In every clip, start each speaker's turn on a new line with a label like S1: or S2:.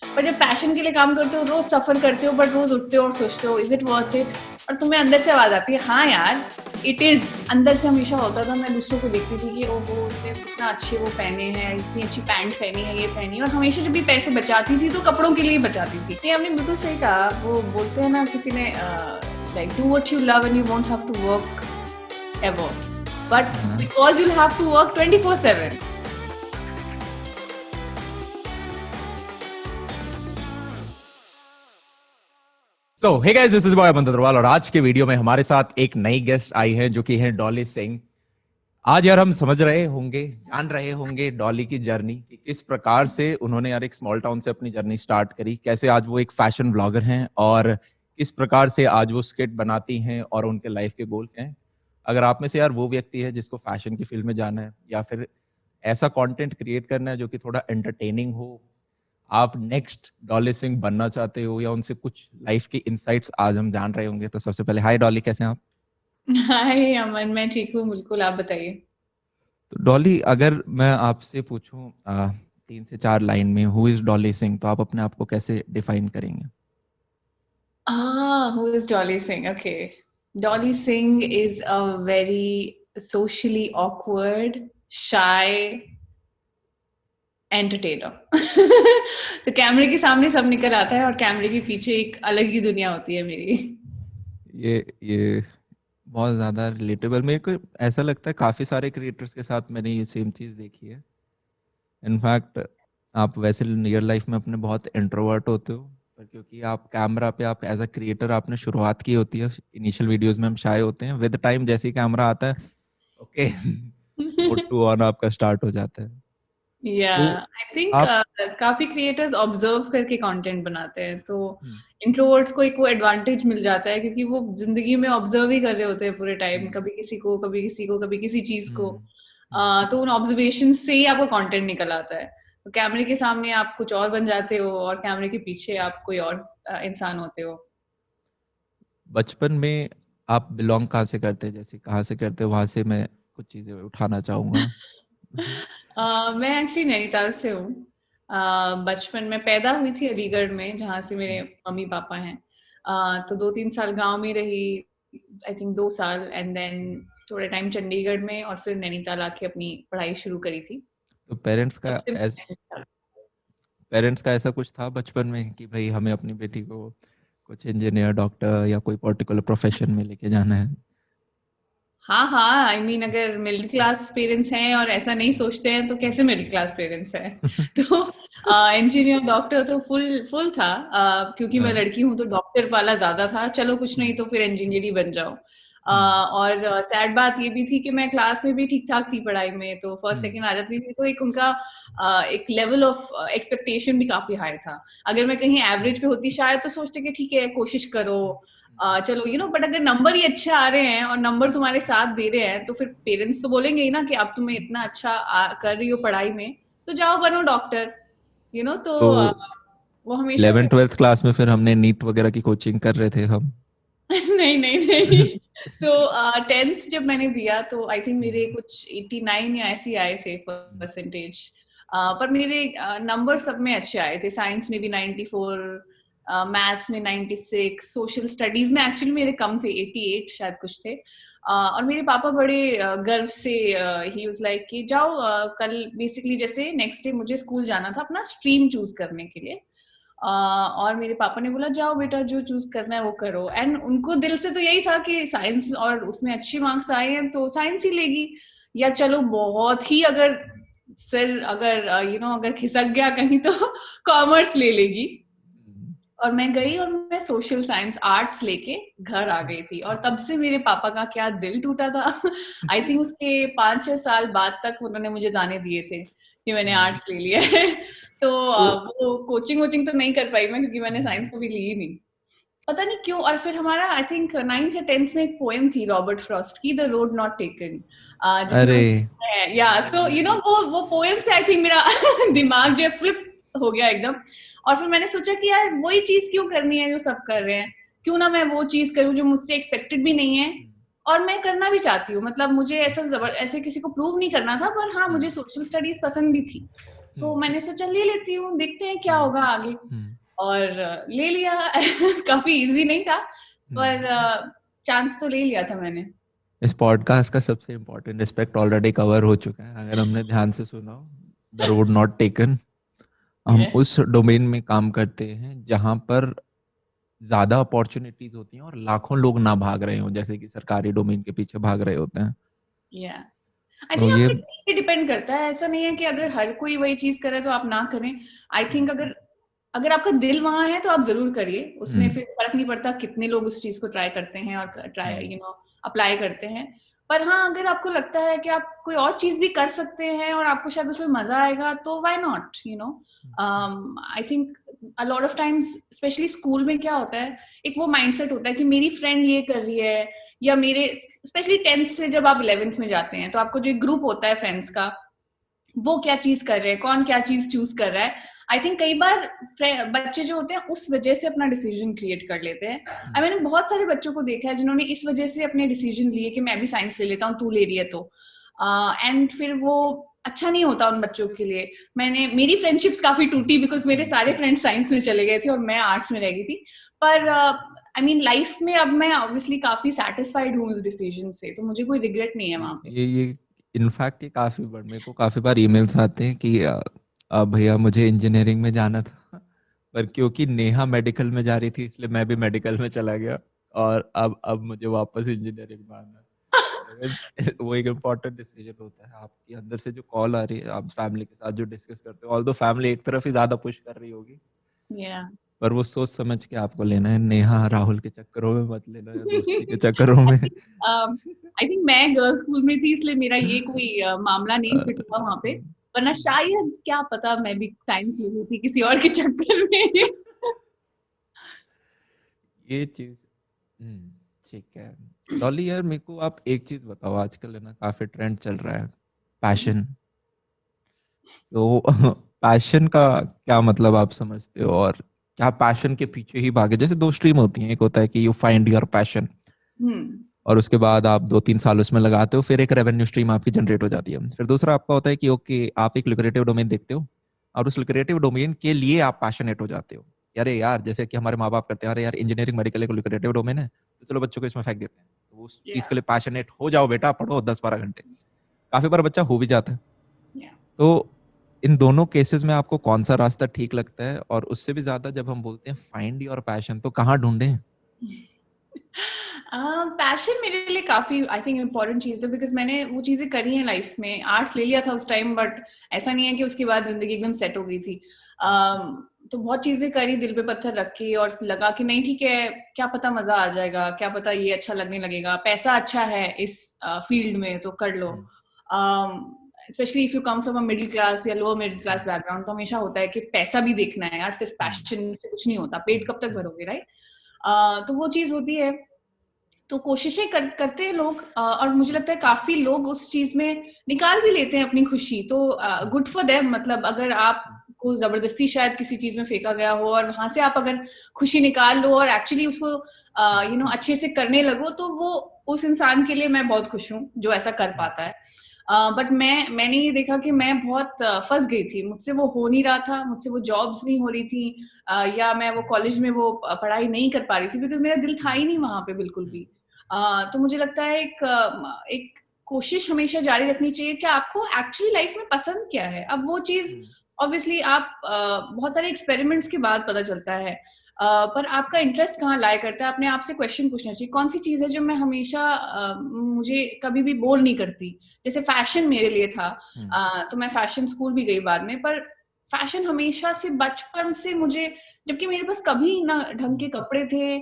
S1: पर जब पैशन के लिए काम करते हो, रोज सफर करते हो, बट रोज उठते हो और सोचते हो इज इट वर्थ इट, और तुम्हें अंदर से आवाज आती है हाँ यार इट इज। अंदर से हमेशा होता था, मैं दूसरों को देखती थी कि ओहो उसने कितना अच्छे वो पहने हैं, इतनी अच्छी पैंट पहनी है, ये पहनी है, और हमेशा जब भी पैसे बचाती थी तो कपड़ों के लिए बचाती थी। ये आपने बिल्कुल सही कहा, वो बोलते हैं ना किसी ने like do what you love and you won't have to work ever, but because you'll have to work 24/7.
S2: So, hey guys, this is boy अमन अग्रवाल और आज के वीडियो में हमारे साथ एक नई गेस्ट आई है जो कि है डॉली सिंह। आज यार हम समझ रहे होंगे, जान रहे होंगे डॉली की जर्नी कि किस प्रकार से उन्होंने यार एक स्मॉल टाउन से अपनी जर्नी स्टार्ट करी, कैसे आज वो एक फैशन ब्लॉगर हैं और किस प्रकार से आज वो स्किट बनाती हैं और उनके लाइफ के गोल क्या हैं। अगर आप में से यार वो व्यक्ति है जिसको फैशन की फील्ड में जाना है या फिर ऐसा कंटेंट क्रिएट करना है जो कि थोड़ा एंटरटेनिंग हो, आप नेक्स्ट डॉली सिंह बनना चाहते हो या उनसे कुछ लाइफ की इनसाइट्स आज हम जान रहे होंगे। तो सबसे पहले हाय डॉली, कैसे हैं आप?
S1: हाय अमन, मैं ठीक हूँ बिल्कुल, आप बताइए।
S2: तो डॉली, अगर मैं आपसे पूछूं 3 से 4 लाइन में हु इज डॉली सिंह, तो आप अपने आप को कैसे डिफाइन करेंगे?
S1: Who is Dolly Singh? Okay. Dolly Singh is a very socially awkward, shy entertainer. तो कैमरे के सामने सब निकल आता है और कैमरे के पीछे एक अलग ही दुनिया होती है मेरी।
S2: ये बहुत ज्यादा रिलेटेबल, मेरे को ऐसा लगता है काफी सारे क्रिएटर्स के साथ मैंने ये सेम चीज देखी है। इनफैक्ट आप वैसे रियल लाइफ में अपने बहुत इंट्रोवर्ट होते हो, पर क्योंकि आप कैमरा पे आप एज अ क्रिएटर आपने शुरुआत की होती है, इनिशियल वीडियोस में हम शाय होते हैं, विद टाइम जैसे ही कैमरा आता है ओके मोड टू ऑन आपका स्टार्ट हो जाता है।
S1: आई थिंक
S2: आप
S1: काफी क्रिएटर्स ऑब्जर्व करके कंटेंट बनाते हैं, तो इंट्रोवर्ट्स को एक वो एडवांटेज मिल जाता है क्योंकि वो जिंदगी में ऑब्जर्व ही कर रहे होते हैं पूरे टाइम, कभी किसी को, कभी किसी को, कभी किसी चीज को। तो उन ऑब्जर्वेशन से ही आपको कंटेंट निकल आता है। तो कैमरे के सामने आप कुछ और बन जाते हो और कैमरे के पीछे आप कोई और इंसान होते हो।
S2: बचपन में आप बिलोंग कहाँ से करते हैं, जैसे कहाँ से करते हो, वहां से मैं कुछ चीजें उठाना चाहूंगा।
S1: मैं एक्चुअली नैनीताल से हूँ। बचपन में पैदा हुई थी अलीगढ़ में, जहाँ से मेरे मम्मी पापा हैं। तो 2-3 साल गांव में रही, आई थिंक 2 साल, एंड देन थोड़ा टाइम चंडीगढ़ में, और फिर नैनीताल आके अपनी पढ़ाई शुरू करी थी।
S2: तो
S1: तब से नैनीताल।
S2: पेरेंट्स का ऐसा कुछ था बचपन में कि भाई हमें अपनी बेटी को कुछ इंजीनियर, डॉक्टर या कोई पर्टिकुलर प्रोफेशन में लेके जाना है?
S1: हाँ, आई मीन अगर मिडिल क्लास पेरेंट्स हैं और ऐसा नहीं सोचते हैं तो कैसे मिडिल क्लास पेरेंट्स हैं। तो इंजीनियर डॉक्टर तो फुल फुल था। क्योंकि मैं लड़की हूँ तो डॉक्टर वाला ज्यादा था, चलो कुछ नहीं तो फिर इंजीनियर ही बन जाओ। और सैड बात ये भी थी कि मैं क्लास में भी ठीक ठाक थी पढ़ाई में, तो फर्स्ट सेकंड आ जाती थी, तो एक उनका एक लेवल ऑफ एक्सपेक्टेशन भी काफी हाई था। अगर मैं कहीं एवरेज पे होती शायद तो सोचते कि ठीक है कोशिश करो, चलो बट अगर नंबर ही अच्छे आ रहे हैं और नंबर तुम्हारे साथ दे रहे हैं तो फिर पेरेंट्स तो बोलेंगे ही ना कि अब तुम्हें इतना अच्छा कर रही हो पढ़ाई में तो जाओ बनो डॉक्टर। तो
S2: तो
S1: वो हमेशा से
S2: 11th-12th क्लास में फिर हमने नीट वगैरह की कोचिंग कर रहे थे हम।
S1: नहीं नहीं नहीं। सो 10th जब मैंने दिया तो आई थिंक मेरे कुछ 89 या ऐसे आए थे परसेंटेज। पर मेरे नंबर सब में अच्छे आए थे, साइंस में भी 94, मैथ्स में 96, सोशल स्टडीज में एक्चुअली मेरे कम थे, 88 शायद कुछ थे। और मेरे पापा बड़े गर्व से ही वाज लाइक कि जाओ, कल बेसिकली जैसे नेक्स्ट डे मुझे स्कूल जाना था अपना स्ट्रीम चूज करने के लिए। और मेरे पापा ने बोला जाओ बेटा जो चूज करना है वो करो, एंड उनको दिल से तो यही था कि साइंस और उसमें अच्छे मार्क्स आए हैं तो साइंस ही लेगी, या चलो बहुत ही अगर सिर अगर अगर खिसक गया कहीं तो कॉमर्स ले लेगी। और मैं गई और मैं सोशल साइंस आर्ट्स लेके घर आ गई थी, और तब से मेरे पापा का क्या दिल टूटा था। आई थिंक उसके 5-6 साल बाद तक उन्होंने मुझे दाने दिए थे कि मैंने आर्ट्स ले लिया है। तो वो कोचिंग वोचिंग तो नहीं कर पाई मैं, क्योंकि मैंने साइंस कभी ली ही नहीं, पता नहीं क्यों। और फिर हमारा आई थिंक 9th या 10th में एक पोएम थी रॉबर्ट फ्रॉस्ट की, द रोड नॉट टेकन,
S2: अरे
S1: जिसमें या सो वो पोएम से आई थिंक मेरा दिमाग जो है फ्लिप हो गया एकदम। और फिर मैंने सोचा कि यार वही चीज क्यों करनी है जो सब कर रहे हैं, क्यों ना मैं वो चीज करूं जो मुझसे एक्सपेक्टेड भी नहीं है और मैं करना भी चाहती हूँ। मतलब मुझे ऐसे किसी को प्रूव नहीं करना था, पर हाँ मुझे सोशल स्टडीज पसंद भी थी। तो मैंने सोचा ले लेती हूँ, देखते हैं क्या होगा आगे। और ले लिया। काफी इजी नहीं था, पर चांस तो ले लिया था मैंने।
S2: इस पॉडकास्ट का सबसे इम्पोर्टेंट एस्पेक्ट ऑलरेडी कवर हो चुका है, अगर हमने ध्यान से सुना हो, द रोड नॉट टेकन। हम उस डोमेन में काम करते हैं जहां पर ज्यादा अपॉर्चुनिटीज होती हैं और लाखों लोग ना भाग रहे हो, जैसे कि सरकारी डोमेन के पीछे भाग रहे होते हैं।
S1: आई थिंक आप पे डिपेंड करता है, ऐसा नहीं है कि अगर हर कोई वही चीज करे तो आप ना करें। आई थिंक अगर आपका दिल वहां है तो आप जरूर करिए, उसमें फिर फर्क नहीं पड़ता कितने लोग उस चीज को ट्राई करते हैं और ट्राई अप्लाई करते हैं। पर हाँ, अगर आपको लगता है कि आप कोई और चीज भी कर सकते हैं और आपको शायद उसमें मजा आएगा, तो why not, I think a lot of times specially school में क्या होता है, एक वो माइंडसेट होता है कि मेरी फ्रेंड ये कर रही है, या मेरे स्पेशली 10th से जब आप 11th में जाते हैं तो आपको जो एक ग्रुप होता है फ्रेंड्स का, वो क्या चीज कर रहे हैं, कौन क्या चीज चूज कर रहा है। आई थिंक कई बार बच्चे जो होते हैं उस वजह से अपना डिसीजन क्रिएट कर लेते हैं। मैंने बहुत सारे बच्चों को देखा है जिन्होंने इस वजह से अपने डिसीजन लिए कि मैं भी साइंस ले लेता हूँ, तू ले रही है तो, एंड फिर वो अच्छा नहीं होता उन बच्चों के लिए। मेरी फ्रेंडशिप्स काफी टूटी बिकॉज मेरे सारे फ्रेंड्स साइंस में चले गए थे और मैं आर्ट्स में रह गई थी। पर आई मीन लाइफ में अब मैं ऑब्वियसली काफी सेटिस्फाइड हूँ उस डिसीजन से, तो मुझे कोई रिग्रेट नहीं है वहां पे।
S2: ये इनफैक्ट ये काफी बार मेरे को काफी बार ईमेल्स आते हैं कि भैया मुझे इंजीनियरिंग में जाना था, पर क्योंकि नेहा मेडिकल में जा रही थी इसलिए मैं भी मेडिकल में चला गया, और अब मुझे वापस इंजीनियरिंग में आना है। वो एक इम्पोर्टेंट डिसीजन होता है, आपके अंदर से जो कॉल आ रही है, आप फैमिली के साथ जो डिस्कस करते हो, ऑल्दो फैमिली एक तरफ ही ज्यादा पुश कर रही होगी, पर वो सोच समझ के आपको लेना है। नेहा राहुल के चक्करों में मत लेना, या दोस्ती के चक्करों में।
S1: आई थिंक मैं गर्ल्स स्कूल में थी इसलिए मेरा ये कोई मामला नहीं फिट हुआ वहां पे, वरना शायद क्या पता मैं भी साइंस ले ली थी किसी और के चक्कर में।
S2: ये चीज ठीक है। डॉली यार, मेरे को आप एक चीज बताओ, आजकल है ना काफी ट्रेंड चल रहा है पैशन। तो पैशन का क्या मतलब आप समझते हो, और क्या पैशन के पीछे ही भागे? जैसे दो स्ट्रीम होती हैं, एक होता है कि यू फाइंड योर पैशन, और उसके बाद आप 2-3 साल उसमें लगाते हो, फिर एक रेवेन्यू स्ट्रीम आपकी जनरेट हो जाती है। फिर दूसरा आपका होता है कि ओके, आप एक लुक्रेटिव डोमेन देखते हो और उस लुक्रेटिव डोमेन के लिए आप पैशनेट हो जाते हो। अरे यार, जैसे कि हमारे माँ बाप करते हैं, अरे यार इंजीनियरिंग मेडिकल एक लुक्रेटिव डोमेन है, तो चलो बच्चों को इसमें फेंक देते हैं, तो उस चीज के लिए पैशनेट हो जाओ बेटा, पढ़ो 10-12 घंटे। काफी बार बच्चा हो भी जाता है। तो इन दोनों केसेस में आपको कौन सा रास्ता ठीक लगता है? और उससे भी ज्यादा जब हम बोलते हैं फाइंड योर पैशन, तो कहाँ ढूंढें?
S1: पैशन मेरे लिए काफी आई थिंक इम्पोर्टेंट चीज है, बिकॉज मैंने वो चीजें करी हैं लाइफ में। आर्ट्स ले लिया था उस टाइम, बट ऐसा नहीं है कि उसके बाद जिंदगी एकदम सेट हो गई थी। तो बहुत चीजें करी दिल पे पत्थर रख के, और लगा कि नहीं ठीक है, क्या पता मजा आ जाएगा, क्या पता ये अच्छा लगने लगेगा, पैसा अच्छा है इस फील्ड में तो कर लो। Specially if you come from a middle class या लोअर मिडिल क्लास बैकग्राउंड, तो हमेशा होता है कि पैसा भी देखना है यार, सिर्फ पैशन से कुछ नहीं होता, पेट कब तक भरोगे, राइट? तो वो चीज होती है। तो कोशिशें करते हैं लोग, और मुझे लगता है काफी लोग उस चीज में निकाल भी लेते हैं अपनी खुशी, तो गुड फॉर देम। मतलब अगर आपको जबरदस्ती शायद किसी चीज में फेंका गया हो और वहां से आप अगर खुशी निकाल लो और एक्चुअली उसको अच्छे से करने लगो, तो वो उस इंसान के लिए मैं बहुत खुश हूँ जो ऐसा कर पाता है। बट मैंने ये देखा कि मैं बहुत फंस गई थी, मुझसे वो हो नहीं रहा था, मुझसे वो जॉब्स नहीं हो रही थी, या मैं वो कॉलेज में वो पढ़ाई नहीं कर पा रही थी, बिकॉज मेरा दिल था ही नहीं वहां पे बिल्कुल भी। तो मुझे लगता है एक कोशिश हमेशा जारी रखनी चाहिए कि आपको एक्चुअली लाइफ में पसंद क्या है। अब वो चीज ऑब्वियसली आप बहुत सारे एक्सपेरिमेंट्स के बाद पता चलता है, पर आपका इंटरेस्ट कहाँ लाया करता है, अपने आप से क्वेश्चन पूछना चाहिए, कौन सी चीज है जो मैं हमेशा मुझे कभी भी बोर नहीं करती। जैसे फैशन मेरे लिए था, तो मैं फैशन स्कूल भी गई बाद में, पर फैशन हमेशा से बचपन से मुझे, जबकि मेरे पास कभी ना ढंग के कपड़े थे।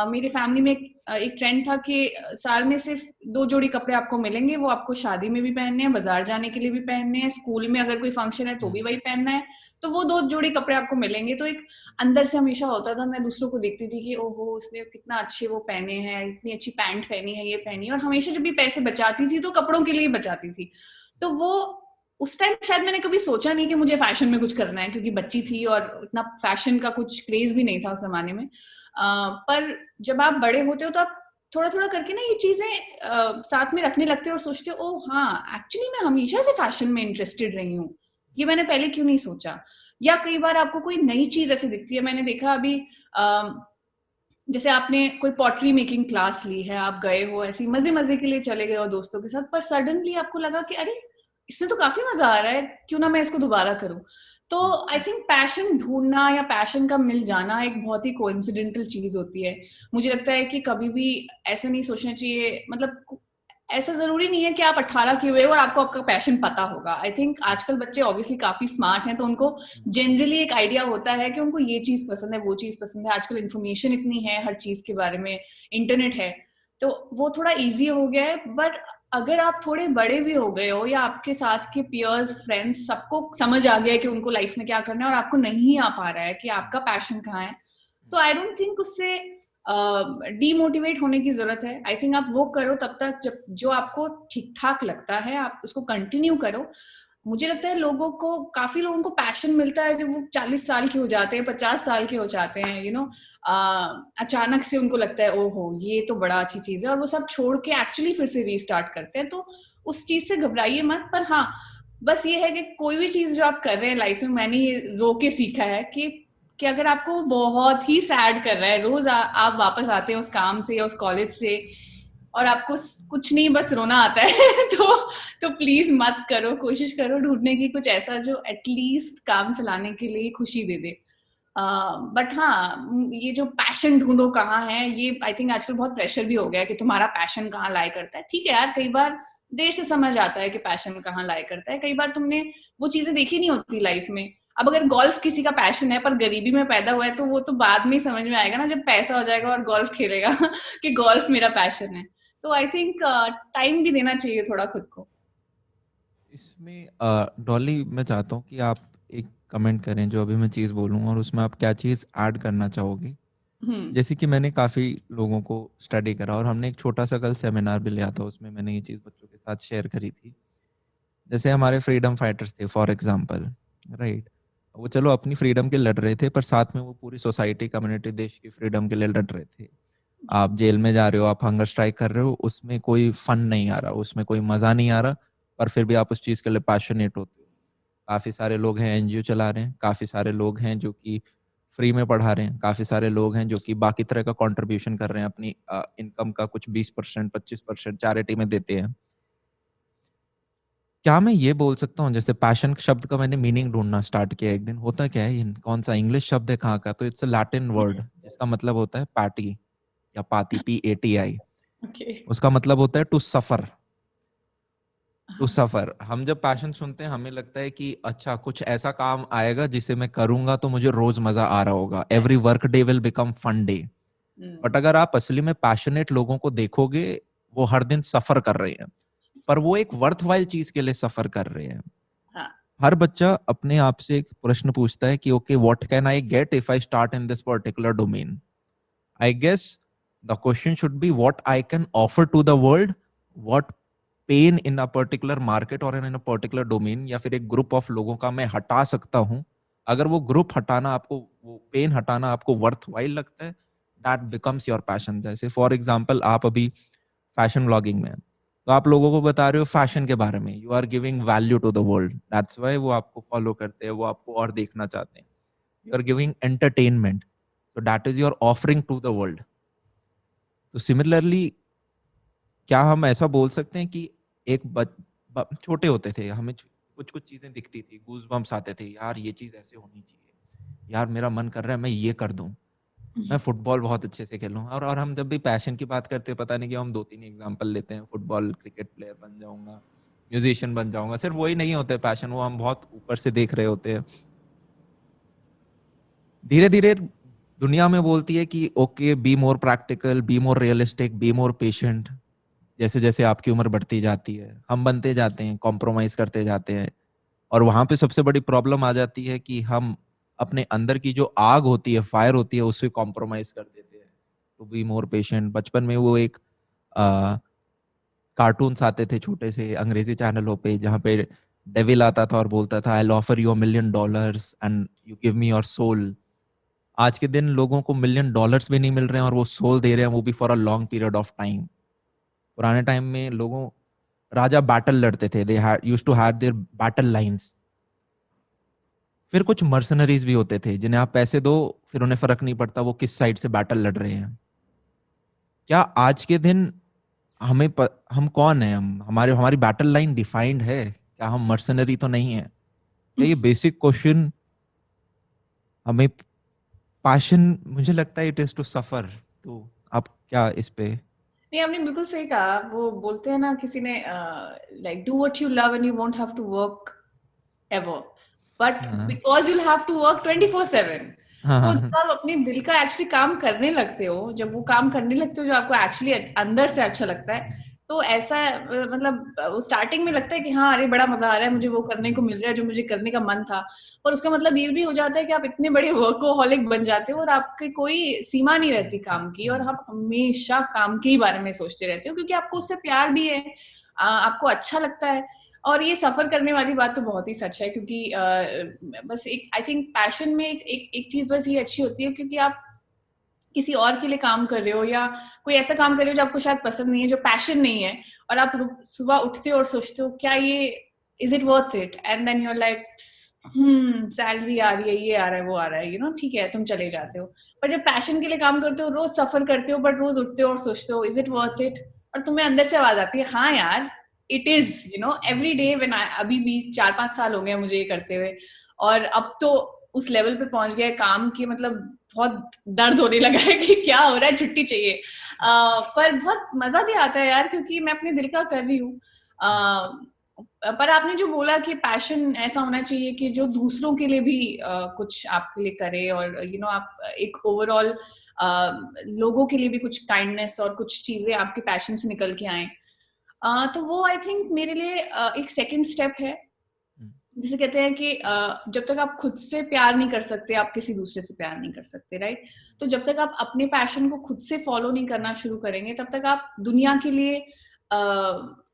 S1: मेरे फैमिली में एक ट्रेंड था कि साल में सिर्फ 2 जोड़ी कपड़े आपको मिलेंगे, वो आपको शादी में भी पहनने हैं, बाजार जाने के लिए भी पहनने हैं, स्कूल में अगर कोई फंक्शन है तो भी वही पहनना है, तो वो 2 जोड़ी कपड़े आपको मिलेंगे। तो एक अंदर से हमेशा होता था, मैं दूसरों को देखती थी कि ओहो उसने कितना अच्छे वो पहने हैं, इतनी अच्छी पैंट पहनी है, ये पहनी है, और हमेशा जब भी पैसे बचाती थी तो कपड़ों के लिए बचाती थी। तो वो उस टाइम शायद मैंने कभी सोचा नहीं कि मुझे फैशन में कुछ करना है, क्योंकि बच्ची थी और इतना फैशन का कुछ क्रेज भी नहीं था उस जमाने में। पर जब आप बड़े होते हो तो आप थोड़ा थोड़ा करके ना ये चीजें साथ में रखने लगते हो और सोचते हो, ओ हाँ, एक्चुअली मैं हमेशा से फैशन में इंटरेस्टेड रही हूँ, ये मैंने पहले क्यों नहीं सोचा। या कई बार आपको कोई नई चीज ऐसी दिखती है, मैंने देखा अभी जैसे आपने कोई पॉटरी मेकिंग क्लास ली है, आप गए हो ऐसे मजे मजे के लिए चले गए हो दोस्तों के साथ, पर सडनली आपको लगा कि अरे इसमें तो काफी मजा आ रहा है, क्यों ना मैं इसको दोबारा करूं। तो आई थिंक पैशन ढूंढना या पैशन का मिल जाना एक बहुत ही कोइंसिडेंटल चीज होती है। मुझे लगता है कि कभी भी ऐसा नहीं सोचना चाहिए, मतलब ऐसा जरूरी नहीं है कि आप 18 के हुए और आपको आपका पैशन पता होगा। आई थिंक आजकल बच्चे ऑब्वियसली काफी स्मार्ट हैं, तो उनको जनरली एक आइडिया होता है कि उनको ये चीज पसंद है, वो चीज पसंद है। आजकल इन्फॉर्मेशन इतनी है हर चीज के बारे में, इंटरनेट है, तो वो थोड़ा इजी हो गया है। बट अगर आप थोड़े बड़े भी हो गए हो या आपके साथ के पियर्स फ्रेंड्स सबको समझ आ गया है कि उनको लाइफ में क्या करना है और आपको नहीं आ पा रहा है कि आपका पैशन कहाँ है, तो आई डोंट थिंक उससे डीमोटिवेट होने की जरूरत है। आई थिंक आप वो करो तब तक जब जो आपको ठीक ठाक लगता है, आप उसको कंटिन्यू करो। मुझे लगता है लोगों को, काफी लोगों को पैशन मिलता है जब वो 40 साल के हो जाते हैं, 50 साल के हो जाते हैं, अचानक से उनको लगता है ओहो ये तो बड़ा अच्छी चीज है, और वो सब छोड़ के एक्चुअली फिर से रीस्टार्ट करते हैं। तो उस चीज से घबराइए मत। पर हाँ, बस ये है कि कोई भी चीज जो आप कर रहे हैं लाइफ में, मैंने ये रो के सीखा है कि अगर आपको बहुत ही सैड कर रहा है, रोज आप वापस आते हैं उस काम से या उस कॉलेज से और आपको कुछ नहीं बस रोना आता है तो प्लीज मत करो, कोशिश करो ढूंढने की कुछ ऐसा जो एटलीस्ट काम चलाने के लिए खुशी दे दे। बट हाँ, ये जो पैशन ढूंढो कहाँ है, ये आई थिंक आजकल बहुत प्रेशर भी हो गया है कि तुम्हारा पैशन कहाँ लाए करता है। ठीक है यार, कई बार देर से समझ आता है कि पैशन कहाँ लाए करता है, कई बार तुमने वो चीजें देखी नहीं होती लाइफ में। अब अगर गोल्फ किसी का पैशन है पर गरीबी में पैदा हुआ है, तो वो तो बाद में ही समझ में आएगा ना, जब पैसा हो जाएगा और गोल्फ खेलेगा कि गोल्फ मेरा पैशन है। तो आई थिंक टाइम भी देना चाहिए थोड़ा खुद को।
S2: इसमें डॉली, मैं चाहता हूँ कि आप एक कमेंट करें जो अभी मैं चीज़ बोलूँगा, और उसमें आप क्या चीज़ ऐड करना चाहोगे। जैसे कि मैंने काफ़ी लोगों को स्टडी करा और हमने एक छोटा सा कल सेमिनार भी लिया था, उसमें मैंने ये चीज़ बच्चों के साथ शेयर करी थी। जैसे हमारे फ्रीडम फाइटर्स थे फॉर एग्जांपल, राइट, वो चलो अपनी फ्रीडम के लड़ रहे थे, पर साथ में वो पूरी सोसाइटी, कम्युनिटी, देश की फ्रीडम के लिए लड़ रहे थे। आप जेल में जा रहे हो, आप हंगर स्ट्राइक कर रहे हो, उसमें कोई फन नहीं आ रहा, उसमें कोई मजा नहीं आ रहा, पर फिर भी आप उस चीज के लिए पैशनेट होते हो। काफी सारे लोग हैं एनजीओ चला रहे हैं, काफी सारे लोग हैं जो कि फ्री में पढ़ा रहे हैं, काफी सारे लोग हैं जो कि बाकी तरह का कंट्रीब्यूशन कर रहे हैं, अपनी इनकम का कुछ 20% 25% चैरिटी में देते हैं। क्या मैं ये बोल सकता हूँ, जैसे पैशन शब्द का मैंने मीनिंग ढूंढना स्टार्ट किया एक दिन, होता क्या है, कौन सा इंग्लिश शब्द है कहाँ का, तो इट्स अ लैटिन वर्ड जिसका मतलब होता है पैटी या पाती, PATI।
S1: ओके।
S2: उसका मतलब होता है टू सफर। टू सफर, हम जब पैशन सुनते हैं हमें लगता है कि अच्छा कुछ ऐसा काम आएगा जिसे मैं करूंगा तो मुझे रोज मजा आ रहा होगा, every work day will become fun day. But अगर आप असली में पैशनेट लोगों को देखोगे, वो हर दिन सफर कर रहे हैं, पर वो एक वर्थवाइल चीज के लिए सफर कर रहे हैं। हर बच्चा अपने आप से एक प्रश्न पूछता है कि okay, what can I get if I start in this particular domain. I guess the question should be what I can offer to the world, what pain in a particular market और in a particular domain, या फिर एक group of लोगों का मैं हटा सकता हूं। अगर वो ग्रुप हटाना आपको, वो पेन हटाना आपको वर्थवाइल लगता है, दैट बिकम्स योर पैशन। जैसे फॉर एग्जांपल आप अभी फैशन व्लॉगिंग में हैं, तो आप लोगों को बता रहे हो फैशन के बारे में, you are giving value to the world, that's why वो आपको फॉलो करते हैं, वो आपको और देखना चाहते हैं। You are giving entertainment, so that is your offering to the world। तो सिमिलरली क्या हम ऐसा बोल सकते हैं कि एक छोटे होते थे, हमें कुछ कुछ चीजें दिखती थी, गूज बम्स आते थे, यार ये चीज ऐसे होनी चाहिए, यार मेरा मन कर रहा है मैं ये कर दूं, मैं फुटबॉल बहुत अच्छे से खेलूं। और हम जब भी पैशन की बात करते हैं, पता नहीं कि हम 2-3 एग्जांपल लेते हैं, फुटबॉल, क्रिकेट प्लेयर बन जाऊंगा, म्यूजिशियन बन जाऊंगा, सिर्फ वही नहीं होते पैशन, वो हम बहुत ऊपर से देख रहे होते हैं। धीरे धीरे दुनिया में बोलती है कि okay, be more practical, be more realistic, be more patient. जैसे जैसे आपकी उम्र बढ़ती जाती है, हम बनते जाते हैं, कॉम्प्रोमाइज करते जाते हैं, और वहां पे सबसे बड़ी प्रॉब्लम आ जाती है कि हम अपने अंदर की जो आग होती है, फायर होती है, उससे कॉम्प्रोमाइज कर देते हैं टू बी मोर पेशेंट। बचपन में वो एक कार्टून्स आते थे छोटे से अंग्रेजी चैनलों पे, जहाँ पे डेविल आता था और बोलता था, I offer you $1 million and you give me your soul. आज के दिन लोगों को $1 million भी नहीं मिल रहे हैं और वो सोल दे रहे हैं, वो भी for a long period of time. पुराने टाइम में लोगों, राजा बैटल लड़ते थे, they used to have their battle lines, फिर कुछ मर्सनरीज भी होते थे जिन्हें आप पैसे दो, फिर उन्हें फर्क नहीं पड़ता वो किस साइड से बैटल लड़ रहे हैं। क्या आज के दिन हम कौन है, हम हमारे हमारी बैटल लाइन डिफाइंड है? क्या हम मर्सनरी तो नहीं है? क्या ये बेसिक क्वेश्चन हमें पैशन, मुझे लगता है इट इज टू सफर। तो आप क्या इस पे?
S1: नहीं, आपने बिल्कुल सही कहा। वो बोलते हैं ना किसी ने, like do what you love and you won't have to work ever, but
S2: हाँ
S1: because you'll have to work 24/7।
S2: हाँ
S1: तो
S2: हाँ
S1: जब आप अपने दिल का एक्चुअली काम करने लगते हो, जब वो काम करने लगते हो जो आपको एक्चुअली अंदर से अच्छा लगता है, तो ऐसा मतलब वो स्टार्टिंग में लगता है कि हाँ, अरे बड़ा मजा आ रहा है, मुझे वो करने को मिल रहा है जो मुझे करने का मन था। पर उसका मतलब ये भी हो जाता है कि आप इतने बड़े वर्कोहॉलिक बन जाते हो और आपकी कोई सीमा नहीं रहती काम की, और आप हमेशा काम के ही बारे में सोचते रहते हो क्योंकि आपको उससे प्यार भी है, आपको अच्छा लगता है। और ये सफर करने वाली बात तो बहुत ही सच है, क्योंकि बस एक आई थिंक पैशन में एक चीज बस ये अच्छी होती है, क्योंकि आप किसी और के लिए काम कर रहे हो या कोई ऐसा काम कर रहे हो जो आपको शायद पसंद नहीं है, जो पैशन नहीं है, और आप सुबह उठते हो और सोचते हो क्या ये is it worth it, and then you are like salary आ रही है, ये आ रहा है, वो आ रहा है, यू नो, ठीक है, तुम चले जाते हो। पर जब पैशन के लिए काम करते हो, रोज सफर करते हो, बट रोज उठते हो और सोचते हो इज इट वर्थ इट, और तुम्हें अंदर से आवाज आती है हाँ यार it is, you know, every day when I, अभी भी 4-5 साल हो गए मुझे ये करते हुए, और अब तो उस लेवल पे पहुंच गया है काम की, मतलब बहुत दर्द होने लगा है कि क्या हो रहा है, छुट्टी चाहिए। पर बहुत मजा भी आता है यार, क्योंकि मैं अपने दिल का कर रही हूँ। पर आपने जो बोला कि पैशन ऐसा होना चाहिए कि जो दूसरों के लिए भी कुछ आपके लिए करे, और यू नो आप एक ओवरऑल लोगों के लिए भी कुछ काइंडनेस और कुछ चीजें आपके पैशन से निकल के आए, तो वो आई थिंक मेरे लिए एक सेकंड स्टेप है। जिसे कहते हैं कि जब तक आप खुद से प्यार नहीं कर सकते, आप किसी दूसरे से प्यार नहीं कर सकते, राइट? तो जब तक आप अपने पैशन को खुद से फॉलो नहीं करना शुरू करेंगे, तब तक आप दुनिया के लिए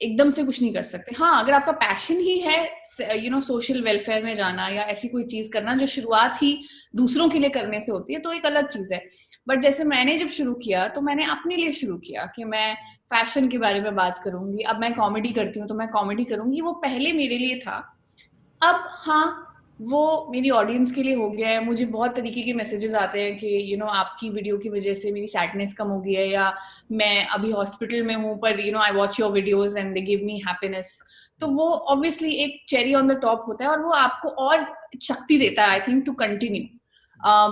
S1: एकदम से कुछ नहीं कर सकते। हाँ, अगर आपका पैशन ही है यू नो सोशल वेलफेयर में जाना या ऐसी कोई चीज करना जो शुरुआत ही दूसरों के लिए करने से होती है, तो एक अलग चीज है। बट जैसे मैंने जब शुरू किया, तो मैंने अपने लिए शुरू किया कि मैं फैशन के बारे में बात करूंगी। अब मैं कॉमेडी करती हूँ तो मैं कॉमेडी करूंगी, वो पहले मेरे लिए था। अब हाँ, वो मेरी ऑडियंस के लिए हो गया है। मुझे बहुत तरीके के मैसेजेस आते हैं कि यू नो आपकी वीडियो की वजह से मेरी सैडनेस कम हो गई है, या मैं अभी हॉस्पिटल में हूँ पर you know I watch your videos and they give me happiness. तो वो ऑब्वियसली एक चेरी ऑन द टॉप होता है, और वो आपको और शक्ति देता है I think to continue.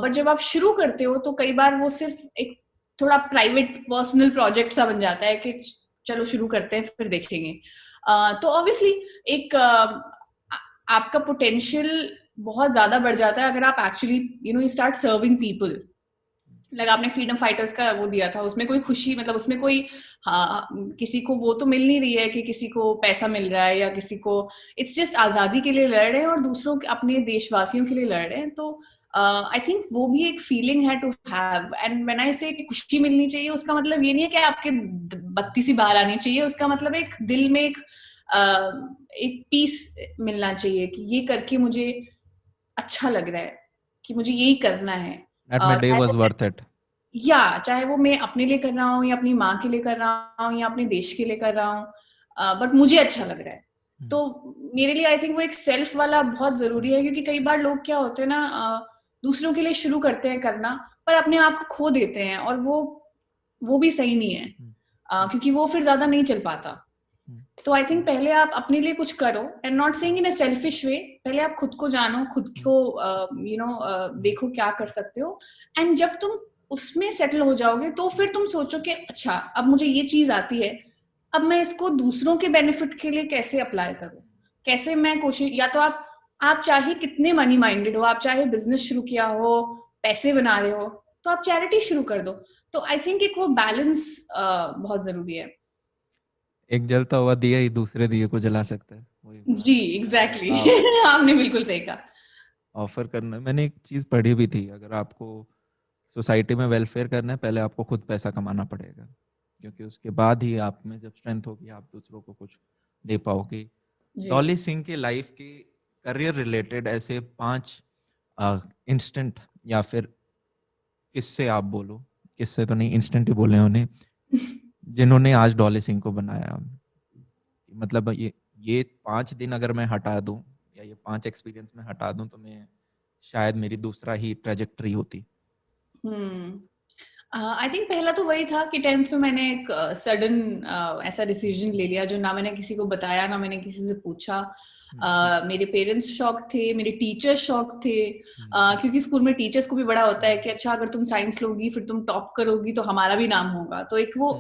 S1: But जब आप शुरू करते हो तो कई बार वो सिर्फ एक थोड़ा प्राइवेट पर्सनल प्रोजेक्ट सा बन जाता है कि चलो शुरू करते हैं फिर देखेंगे। तो ऑब्वियसली एक आपका पोटेंशियल बहुत ज्यादा बढ़ जाता है अगर आप actually you know you start serving people. Like आपने फ्रीडम फाइटर्स का वो दिया था, उसमें कोई खुशी, मतलब उसमें कोई हाँ, किसी को वो तो मिल नहीं रही है कि किसी को पैसा मिल रहा है या किसी को, इट्स जस्ट आजादी के लिए लड़ रहे हैं और दूसरों के अपने देशवासियों के लिए लड़ रहे हैं। तो आई थिंक वो भी एक फीलिंग है to have. And when I say खुशी मिलनी चाहिए, उसका मतलब ये नहीं है कि आपके बत्ती सी बाहर आनी चाहिए, उसका मतलब एक दिल में एक पीस मिलना चाहिए कि ये करके मुझे अच्छा लग रहा है, कि मुझे यही करना है।
S2: दैट माय डे
S1: चाहे
S2: वाज
S1: वो
S2: वर्थ इट।
S1: चाहे वो मैं अपने लिए कर रहा हूँ या अपनी माँ के लिए कर रहा हूँ या अपने देश के लिए कर रहा हूँ, बट मुझे अच्छा लग रहा है। तो मेरे लिए आई थिंक वो एक सेल्फ वाला बहुत जरूरी है, क्योंकि कई बार लोग क्या होते हैं ना, दूसरों के लिए शुरू करते हैं करना, पर अपने आप को खो देते हैं, और वो भी सही नहीं है, क्योंकि वो फिर ज्यादा नहीं चल पाता। तो आई थिंक पहले आप अपने लिए कुछ करो, and not saying in a selfish way. पहले आप खुद को जानो, खुद को यू नो देखो क्या कर सकते हो, एंड जब तुम उसमें सेटल हो जाओगे तो फिर तुम सोचो कि अच्छा अब मुझे ये चीज आती है, अब मैं इसको दूसरों के बेनिफिट के लिए कैसे अप्लाई करूं, कैसे मैं कोशिश, या तो आप चाहे कितने मनी माइंडेड हो, आप चाहे बिजनेस शुरू किया हो, पैसे बना रहे हो, तो आप चैरिटी शुरू कर दो। तो आई थिंक एक वो बैलेंस बहुत जरूरी है।
S2: एक जलता हुआ दिया ही दूसरे दिए को जला सकता है। वही
S1: जी एग्जैक्टली
S2: आप
S1: आपने बिल्कुल सही कहा।
S2: ऑफर करना, मैंने एक चीज पढ़ी भी थी, अगर आपको सोसाइटी में वेलफेयर करना है पहले आपको खुद पैसा कमाना पड़ेगा, क्योंकि उसके बाद ही आप में जब स्ट्रेंथ होगी आप दूसरों को कुछ दे पाओगे।
S1: जी
S2: डॉली सिंह के लाइफ के करियर रिलेटेड ऐसे 5 इंस्टेंट या फिर किससे आप बोलो, किससे तो नहीं, इंस्टेंट ही बोले उन्हें, जिन्होंने आज डॉली सिंह को बनाया। मतलब ये 5 दिन अगर मैं हटा दूं या ये 5 एक्सपीरियंस में हटा दूं तो मैं शायद मेरी दूसरा ही ट्रेजेक्टरी होती?
S1: आई थिंक पहला तो वही था कि 10th में मैंने एक सडन ऐसा डिसीजन ले लिया जो ना मैंने किसी को बताया, ना मैंने किसी से पूछा। मेरे पेरेंट्स शॉक थे, मेरे टीचर्स शॉक थे, क्योंकि स्कूल में टीचर्स को भी बड़ा होता है कि अच्छा अगर तुम साइंस लोगी फिर तुम टॉप करोगी तो हमारा भी नाम होगा, तो एक वो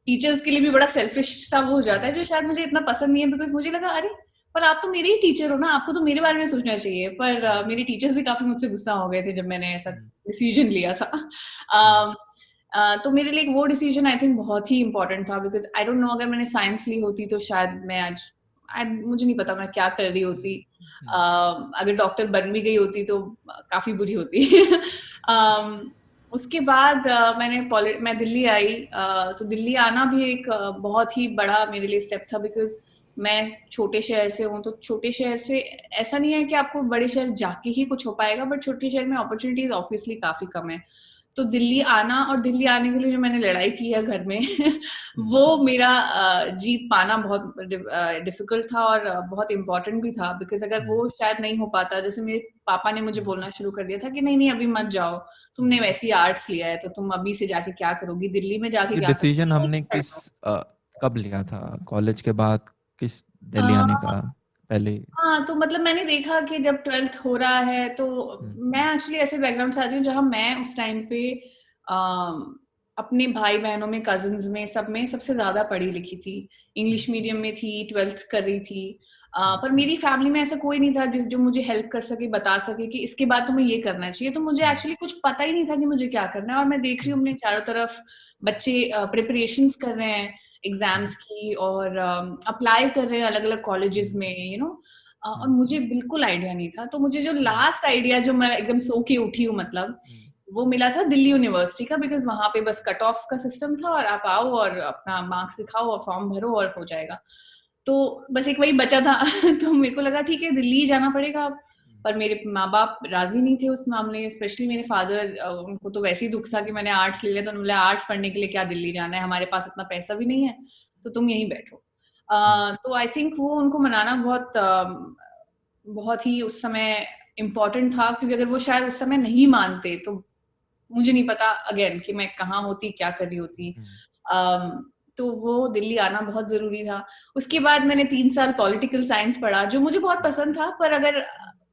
S1: टीचर्स के लिए भी बड़ा सेल्फिश सा वो हो जाता है, जो शायद मुझे इतना पसंद नहीं है। बिकॉज मुझे लगा अरे पर आप तो मेरे ही टीचर हो ना, आपको तो मेरे बारे में सोचना चाहिए। पर मेरे टीचर्स भी काफी मुझसे गुस्सा हो गए थे जब मैंने ऐसा डिसीजन लिया था। तो मेरे लिए वो डिसीजन आई थिंक बहुत ही इंपॉर्टेंट था, बिकॉज आई डोंट नो अगर मैंने साइंस ली होती तो शायद मैं आज मुझे नहीं पता मैं क्या कर रही होती। अगर डॉक्टर बन भी गई होती तो काफी बुरी होती। उसके बाद मैं दिल्ली आई। तो दिल्ली आना भी एक बहुत ही बड़ा मेरे लिए स्टेप था, बिकॉज मैं छोटे शहर से हूँ। तो छोटे शहर से ऐसा नहीं है कि आपको बड़े शहर जाके ही कुछ हो पाएगा, बट छोटे शहर में अपॉर्चुनिटीज ऑब्वियसली काफी कम है। तो दिल्ली आना और दिल्ली आने के लिए जो मैंने लड़ाई की है घर में वो मेरा जीत पाना बहुत डिफिकल्ट था और बहुत इम्पोर्टेंट भी था। बिकॉज अगर वो शायद नहीं हो पाता, जैसे मेरे पापा ने मुझे बोलना शुरू कर दिया था कि नहीं नहीं अभी मत जाओ, तुमने वैसे ही आर्ट्स लिया है तो तुम अभी से जाके क्या करोगी, दिल्ली में जाके क्या करोगी।
S2: डिसीजन हमने कब लिया था? कॉलेज के बाद किस दिल्ली आने का पहले?
S1: हाँ, तो मतलब मैंने देखा कि जब 12th हो रहा है तो मैं एक्चुअली ऐसे बैकग्राउंड से आती हूँ जहाँ मैं उस टाइम पे अपने भाई बहनों में, कजिन्स में, सब में सबसे ज्यादा पढ़ी लिखी थी। इंग्लिश मीडियम में थी, 12th कर रही थी। पर मेरी फैमिली में ऐसा कोई नहीं था जो मुझे हेल्प कर सके, बता सके कि इसके बाद तुम्हें ये करना चाहिए। तो मुझे एक्चुअली कुछ पता ही नहीं था कि मुझे क्या करना है। और मैं देख रही हूँ अपने चारों तरफ बच्चे प्रिपरेशंस कर रहे हैं एग्जाम्स की और अप्लाई कर रहे हैं अलग अलग कॉलेजेस में, और मुझे बिल्कुल आइडिया नहीं था। तो मुझे जो लास्ट आइडिया जो मैं एकदम सो के उठी हूँ मतलब वो मिला था दिल्ली यूनिवर्सिटी का। बिकॉज वहां पे बस कट ऑफ का सिस्टम था और आप आओ और अपना मार्क्स दिखाओ और फॉर्म भरो और हो जाएगा। तो बस एक वही बचा था। तो मेरे को लगा ठीक है दिल्ली जाना पड़ेगा अब। पर मेरे माँ बाप राजी नहीं थे उस मामले, स्पेशली मेरे फादर। उनको तो वैसे ही दुख था कि मैंने आर्ट्स ले लिया। तो उन्होंने आर्ट्स पढ़ने के लिए क्या दिल्ली जाना है, हमारे पास इतना पैसा भी नहीं है, तो तुम यहीं बैठो। तो आई थिंक वो उनको मनाना बहुत ही उस समय इम्पोर्टेंट था, क्योंकि अगर वो शायद उस समय नहीं मानते तो मुझे नहीं पता अगेन कि मैं कहाँ होती, क्या कर रही होती। तो वो दिल्ली आना बहुत जरूरी था। उसके बाद मैंने 3 साल पॉलिटिकल साइंस पढ़ा जो मुझे बहुत पसंद था।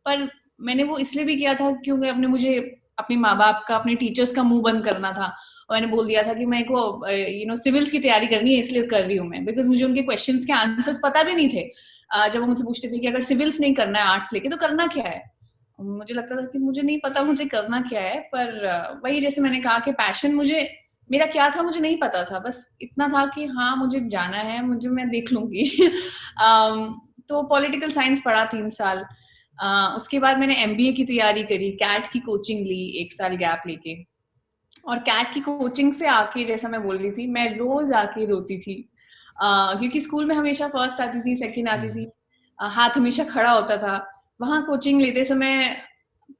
S1: पर मैंने वो इसलिए भी किया था क्योंकि मुझे अपने माँ बाप का, अपने टीचर्स का मुंह बंद करना था। और मैंने बोल दिया था कि मेरे को सिविल्स की तैयारी करनी है, इसलिए कर रही हूँ मैं। बिकॉज मुझे उनके क्वेश्चंस के आंसर्स पता भी नहीं थे। जब वो मुझसे पूछते थे कि अगर सिविल्स नहीं करना है आर्ट्स लेके तो करना क्या है, मुझे लगता था कि मुझे नहीं पता मुझे करना क्या है। पर वही जैसे मैंने कहा कि पैशन मेरा क्या था मुझे नहीं पता था। बस इतना था कि हाँ मुझे जाना है, मैं देख लूंगी। तो पॉलिटिकल साइंस पढ़ा 3 साल। उसके बाद मैंने एमबीए की तैयारी करी, कैट की कोचिंग ली 1 साल गैप लेके। और कैट की कोचिंग से आके, जैसा मैं बोल रही थी, मैं रोज आके रोती थी। क्योंकि स्कूल में हमेशा फर्स्ट आती थी, सेकंड आती थी, हाथ हमेशा खड़ा होता था। वहां कोचिंग लेते समय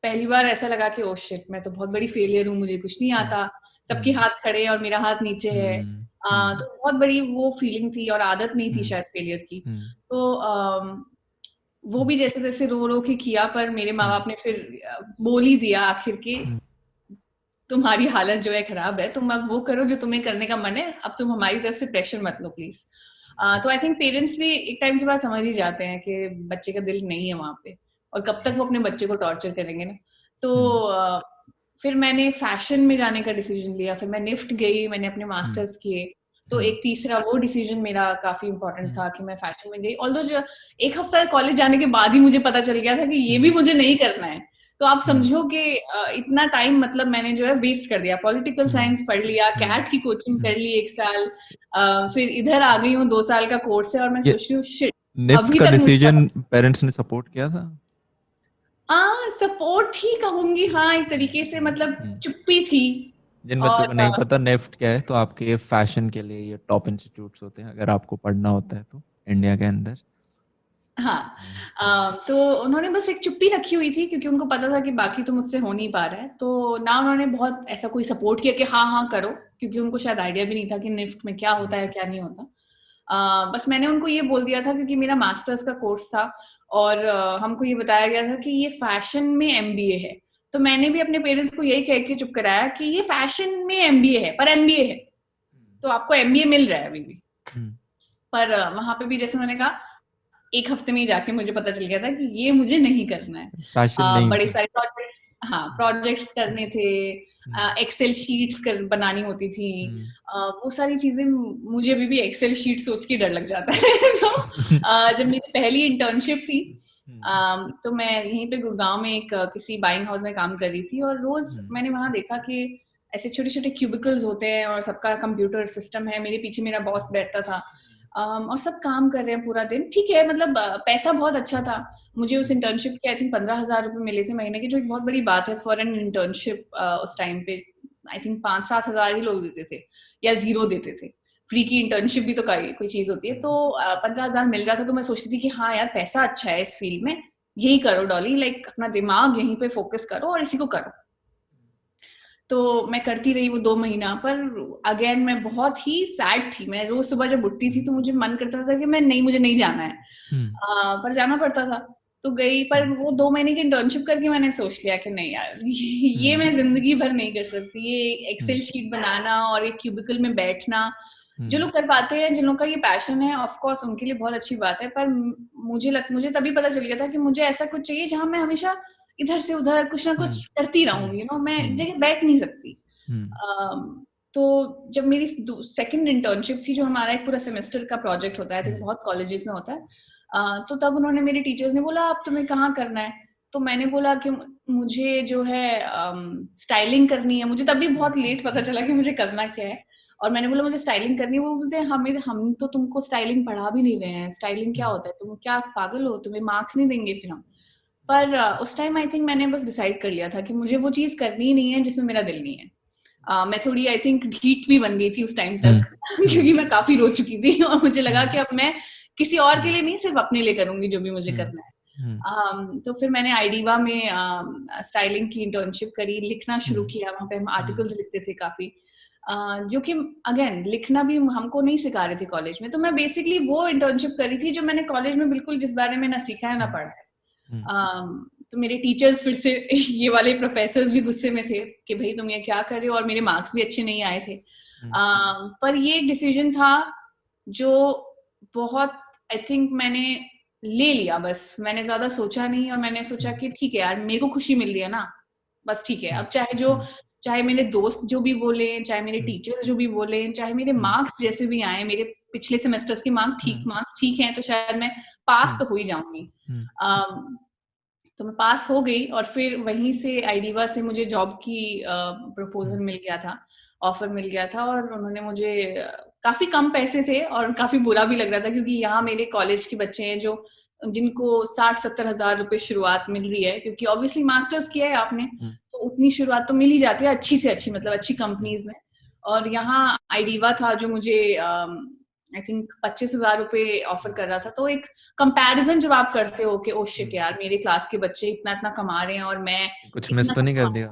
S1: पहली बार ऐसा लगा कि ओ शिट, मैं तो बहुत बड़ी फेलियर हूँ, मुझे कुछ नहीं आता, सबके हाथ खड़े और मेरा हाथ नीचे है। तो बहुत बड़ी वो फीलिंग थी और आदत नहीं थी शायद फेलियर की। तो वो भी जैसे जैसे रो रो के किया, पर मेरे माँ बाप ने फिर बोल ही दिया आखिर के तुम्हारी हालत जो है खराब है, तुम अब वो करो जो तुम्हें करने का मन है, अब तुम हमारी तरफ से प्रेशर मत लो प्लीज। तो आई थिंक पेरेंट्स भी एक टाइम के बाद समझ ही जाते हैं कि बच्चे का दिल नहीं है वहां पे, और कब तक वो अपने बच्चे को टॉर्चर करेंगे ना। तो फिर मैंने फैशन में जाने का डिसीजन लिया। फिर मैं निफ्ट गई, मैंने अपने मास्टर्स किए। तो एक तीसरा वो डिसीजन मेरा काफी इंपॉर्टेंट था कि मैं फैशन में गई। ऑल्दो जो 1 हफ्ता कॉलेज जाने के बाद ही मुझे पता चल गया था कि ये भी मुझे नहीं करना है। तो आप समझो कि इतना टाइम मतलब मैंने जो है वेस्ट कर दिया। पॉलिटिकल साइंस पढ़ लिया, कैट की कोचिंग कर ली 1 साल, फिर इधर आ गई हूँ 2 साल का कोर्स है, और मैं सोच रही हूँ शिट
S2: निफ्ट का डिसीजन पेरेंट्स ने सपोर्ट किया था?
S1: सपोर्ट ही कहूंगी, हाँ, एक तरीके से, मतलब चुप्पी थी।
S2: जिन बच्चों को नहीं पता नेफ्ट क्या है, तो आपके फैशन के लिए ये टॉप इंस्टीट्यूट्स होते हैं अगर आपको पढ़ना होता है तो इंडिया के अंदर।
S1: हाँ, तो उन्होंने बस एक चुप्पी रखी हुई थी क्योंकि उनको पता था कि बाकी तो मुझसे हो नहीं पा रहा है। तो ना उन्होंने बहुत ऐसा कोई सपोर्ट किया कि हाँ हाँ करो, क्योंकि उनको शायद आइडिया भी नहीं था कि निफ्ट में क्या होता है क्या नहीं होता। बस मैंने उनको ये बोल दिया था क्योंकि मेरा मास्टर्स का कोर्स था और हमको ये बताया गया था कि ये फैशन में एमबीए है। तो मैंने भी अपने पेरेंट्स को यही कह के चुप कराया कि ये फैशन में एमबीए है, पर एमबीए है तो आपको एमबीए मिल रहा है अभी भी। पर वहां पे भी जैसे मैंने कहा, एक हफ्ते में ही जाके मुझे पता चल गया था कि ये मुझे नहीं करना है।
S2: फैशन नहीं
S1: बड़े
S2: था।
S1: सारे प्रोजेक्ट्स, हाँ प्रोजेक्ट्स करने थे, एक्सेल शीट्स बनानी होती थी, वो सारी चीजें मुझे अभी भी एक्सेल शीट सोच के डर लग जाता है। तो जब मेरी पहली इंटर्नशिप थी, तो मैं यहीं पे गुड़गांव में एक किसी बाइंग हाउस में काम कर रही थी, और रोज मैंने वहां देखा कि ऐसे छोटे छोटे क्यूबिकल्स होते हैं और सबका कंप्यूटर सिस्टम है, मेरे पीछे मेरा बॉस बैठता था, और सब काम कर रहे हैं पूरा दिन। ठीक है, मतलब पैसा बहुत अच्छा था, मुझे उस इंटर्नशिप के आई थिंक 15,000 रुपए मिले थे महीने के, जो एक बहुत बड़ी बात है फॉर एन इंटर्नशिप। उस टाइम पे आई थिंक 5-7 हजार ही लोग देते थे या 0 देते थे। फ्री की इंटर्नशिप भी तो कोई चीज होती है। तो 15,000 मिल रहा था, तो मैं सोचती थी कि हाँ यार पैसा अच्छा है इस फील्ड में, यही करो डॉली, लाइक अपना दिमाग यहीं पे फोकस करो और इसी को करो। तो मैं करती रही वो 2 महीना, पर अगेन मैं बहुत ही सैड थी। मैं रोज सुबह जब उठती थी तो मुझे मन करता था कि मुझे नहीं जाना है, पर जाना पड़ता था तो गई। पर वो 2 महीने की इंटर्नशिप करके मैंने सोच लिया कि नहीं यार, ये मैं जिंदगी भर नहीं कर सकती। ये एक्सेल शीट बनाना और एक क्यूबिकल में बैठना, जो लोग कर पाते हैं, जिन लोगों का ये पैशन है, ऑफ कोर्स उनके लिए बहुत अच्छी बात है। पर मुझे तभी पता चल गया था कि मुझे ऐसा कुछ चाहिए जहां मैं हमेशा इधर से उधर कुछ ना कुछ करती रहूंगी, मैं एक जगह बैठ नहीं सकती। तो जब मेरी सेकंड इंटर्नशिप थी, जो हमारा एक पूरा सेमेस्टर का प्रोजेक्ट होता है, बहुत कॉलेजेस में होता है, तो तब उन्होंने, मेरे टीचर्स ने बोला अब तुम्हें कहाँ करना है। तो मैंने बोला कि मुझे जो है स्टाइलिंग करनी है। मुझे तब भी बहुत लेट पता चला कि मुझे करना क्या है, और मैंने बोला मुझे स्टाइलिंग करनी है। वो बोलते हैं हम तो तुमको स्टाइलिंग पढ़ा भी नहीं रहे हैं, स्टाइलिंग क्या होता है, तुम क्या पागल हो, तुम्हें मार्क्स नहीं देंगे फिर हम। पर उस टाइम आई थिंक मैंने बस डिसाइड कर लिया था कि मुझे वो चीज करनी ही नहीं है जिसमें मेरा दिल नहीं है। मैं थोड़ी आई थिंक ढीठ भी बन गई थी उस टाइम तक, क्योंकि मैं काफी रो चुकी थी और मुझे लगा कि अब मैं किसी और के लिए नहीं, सिर्फ अपने लिए करूंगी जो भी मुझे करना है। तो फिर मैंने आईडीवा में स्टाइलिंग की इंटर्नशिप करी, लिखना शुरू किया। वहां पे हम आर्टिकल्स लिखते थे काफी, जो कि अगेन लिखना भी हमको नहीं सिखा रहे थे कॉलेज में। तो मैं बेसिकली वो इंटर्नशिप करी थी जो मैंने कॉलेज में बिल्कुल जिस बारे में ना सीखा है ना पढ़ा है। तो मेरे टीचर्स फिर से ये वाले प्रोफेसर्स भी गुस्से में थे कि भाई तुम ये क्या कर रहे हो, और मेरे मार्क्स भी अच्छे नहीं आए थे। पर ये एक डिसीजन था जो बहुत आई थिंक मैंने ले लिया, बस मैंने ज्यादा सोचा नहीं, और मैंने सोचा कि ठीक है यार, मेरे को खुशी मिल रही है ना, बस ठीक है। अब चाहे मेरे दोस्त जो भी बोले, चाहे मेरे टीचर्स जो भी बोले, चाहे मेरे मार्क्स जैसे भी आए, मेरे पिछले सेमेस्टर्स के मार्क्स ठीक हैं, तो शायद मैं पास तो हो ही जाऊंगी। तो मैं पास हो गई, और फिर वहीं से आईडीवा से मुझे जॉब की प्रपोजल मिल गया था, ऑफर मिल गया था। और उन्होंने मुझे काफी कम पैसे थे, और काफी बुरा भी लग रहा था, क्योंकि यहाँ मेरे कॉलेज के बच्चे हैं जो जिनको 60-70 हजार रुपए शुरुआत मिल रही है, क्योंकि ऑब्वियसली मास्टर्स किया है आपने तो उतनी शुरुआत तो मिल ही जाती है अच्छी से अच्छी, मतलब अच्छी कंपनीज में। और यहाँ आईडीवा था जो मुझे आई थिंक 25,000 रुपए ऑफर कर रहा था। तो एक कंपैरिजन जब आप करते हो कि ओ शिट यार, मेरे क्लास के बच्चे इतना इतना कमा रहे हैं और मैं
S2: कुछ मिस तो नहीं कर दिया।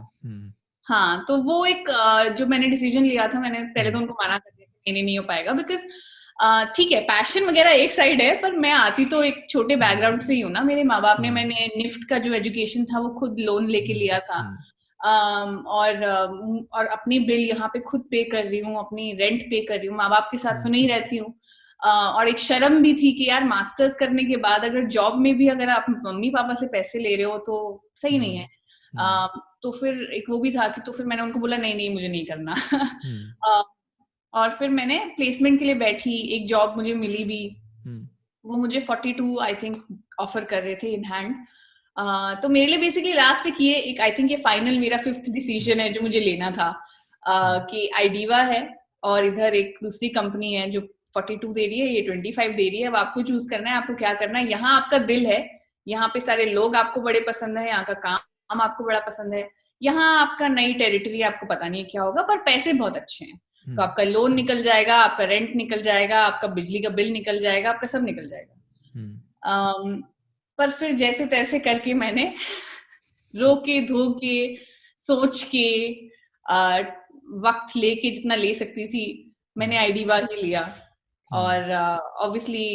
S1: हाँ, तो वो एक जो मैंने डिसीजन लिया था, मैंने पहले तो उनको मना कर दिया, नहीं हो पाएगा, बिकॉज ठीक है पैशन वगैरह एक साइड है, पर मैं आती तो एक छोटे बैकग्राउंड से ही हूँ ना। मेरे माँ बाप ने, मैंने निफ्ट का जो एजुकेशन था वो खुद लोन लेके लिया था, और अपनी बिल यहाँ पे खुद पे कर रही हूँ, अपनी रेंट पे कर रही हूँ, माँ बाप के साथ तो नहीं रहती हूँ। और एक शर्म भी थी कि यार मास्टर्स करने के बाद अगर जॉब में भी अगर आप मम्मी पापा से पैसे ले रहे हो तो सही नहीं है। तो फिर एक वो भी था कि, तो फिर मैंने उनको बोला नहीं मुझे नहीं करना। और फिर मैंने प्लेसमेंट के लिए बैठी, एक जॉब मुझे मिली भी, वो मुझे 42 आई थिंक ऑफर कर रहे थे इन हैंड। तो मेरे लिए बेसिकली लास्ट एक आई थिंक ये फाइनल मेरा 5th डिसीजन है जो मुझे लेना था, कि आईडीवा है और इधर एक दूसरी कंपनी है जो 42 दे रही है, ये 25 दे रही है। अब आपको चूज करना है आपको क्या करना है। यहाँ आपका दिल है, यहाँ पे सारे लोग आपको बड़े पसंद है, यहाँ का काम आपको बड़ा पसंद है, यहाँ आपका नई टेरिटरी, आपको पता नहीं क्या होगा, पर पैसे बहुत अच्छे हैं। तो आपका लोन निकल जाएगा, आपका रेंट निकल जाएगा, आपका बिजली का बिल निकल जाएगा, आपका सब निकल जाएगा। पर फिर जैसे तैसे करके मैंने रो के धो के सोच के वक्त लेके जितना ले सकती थी, मैंने आईडीवा ही लिया। और ऑब्वियसली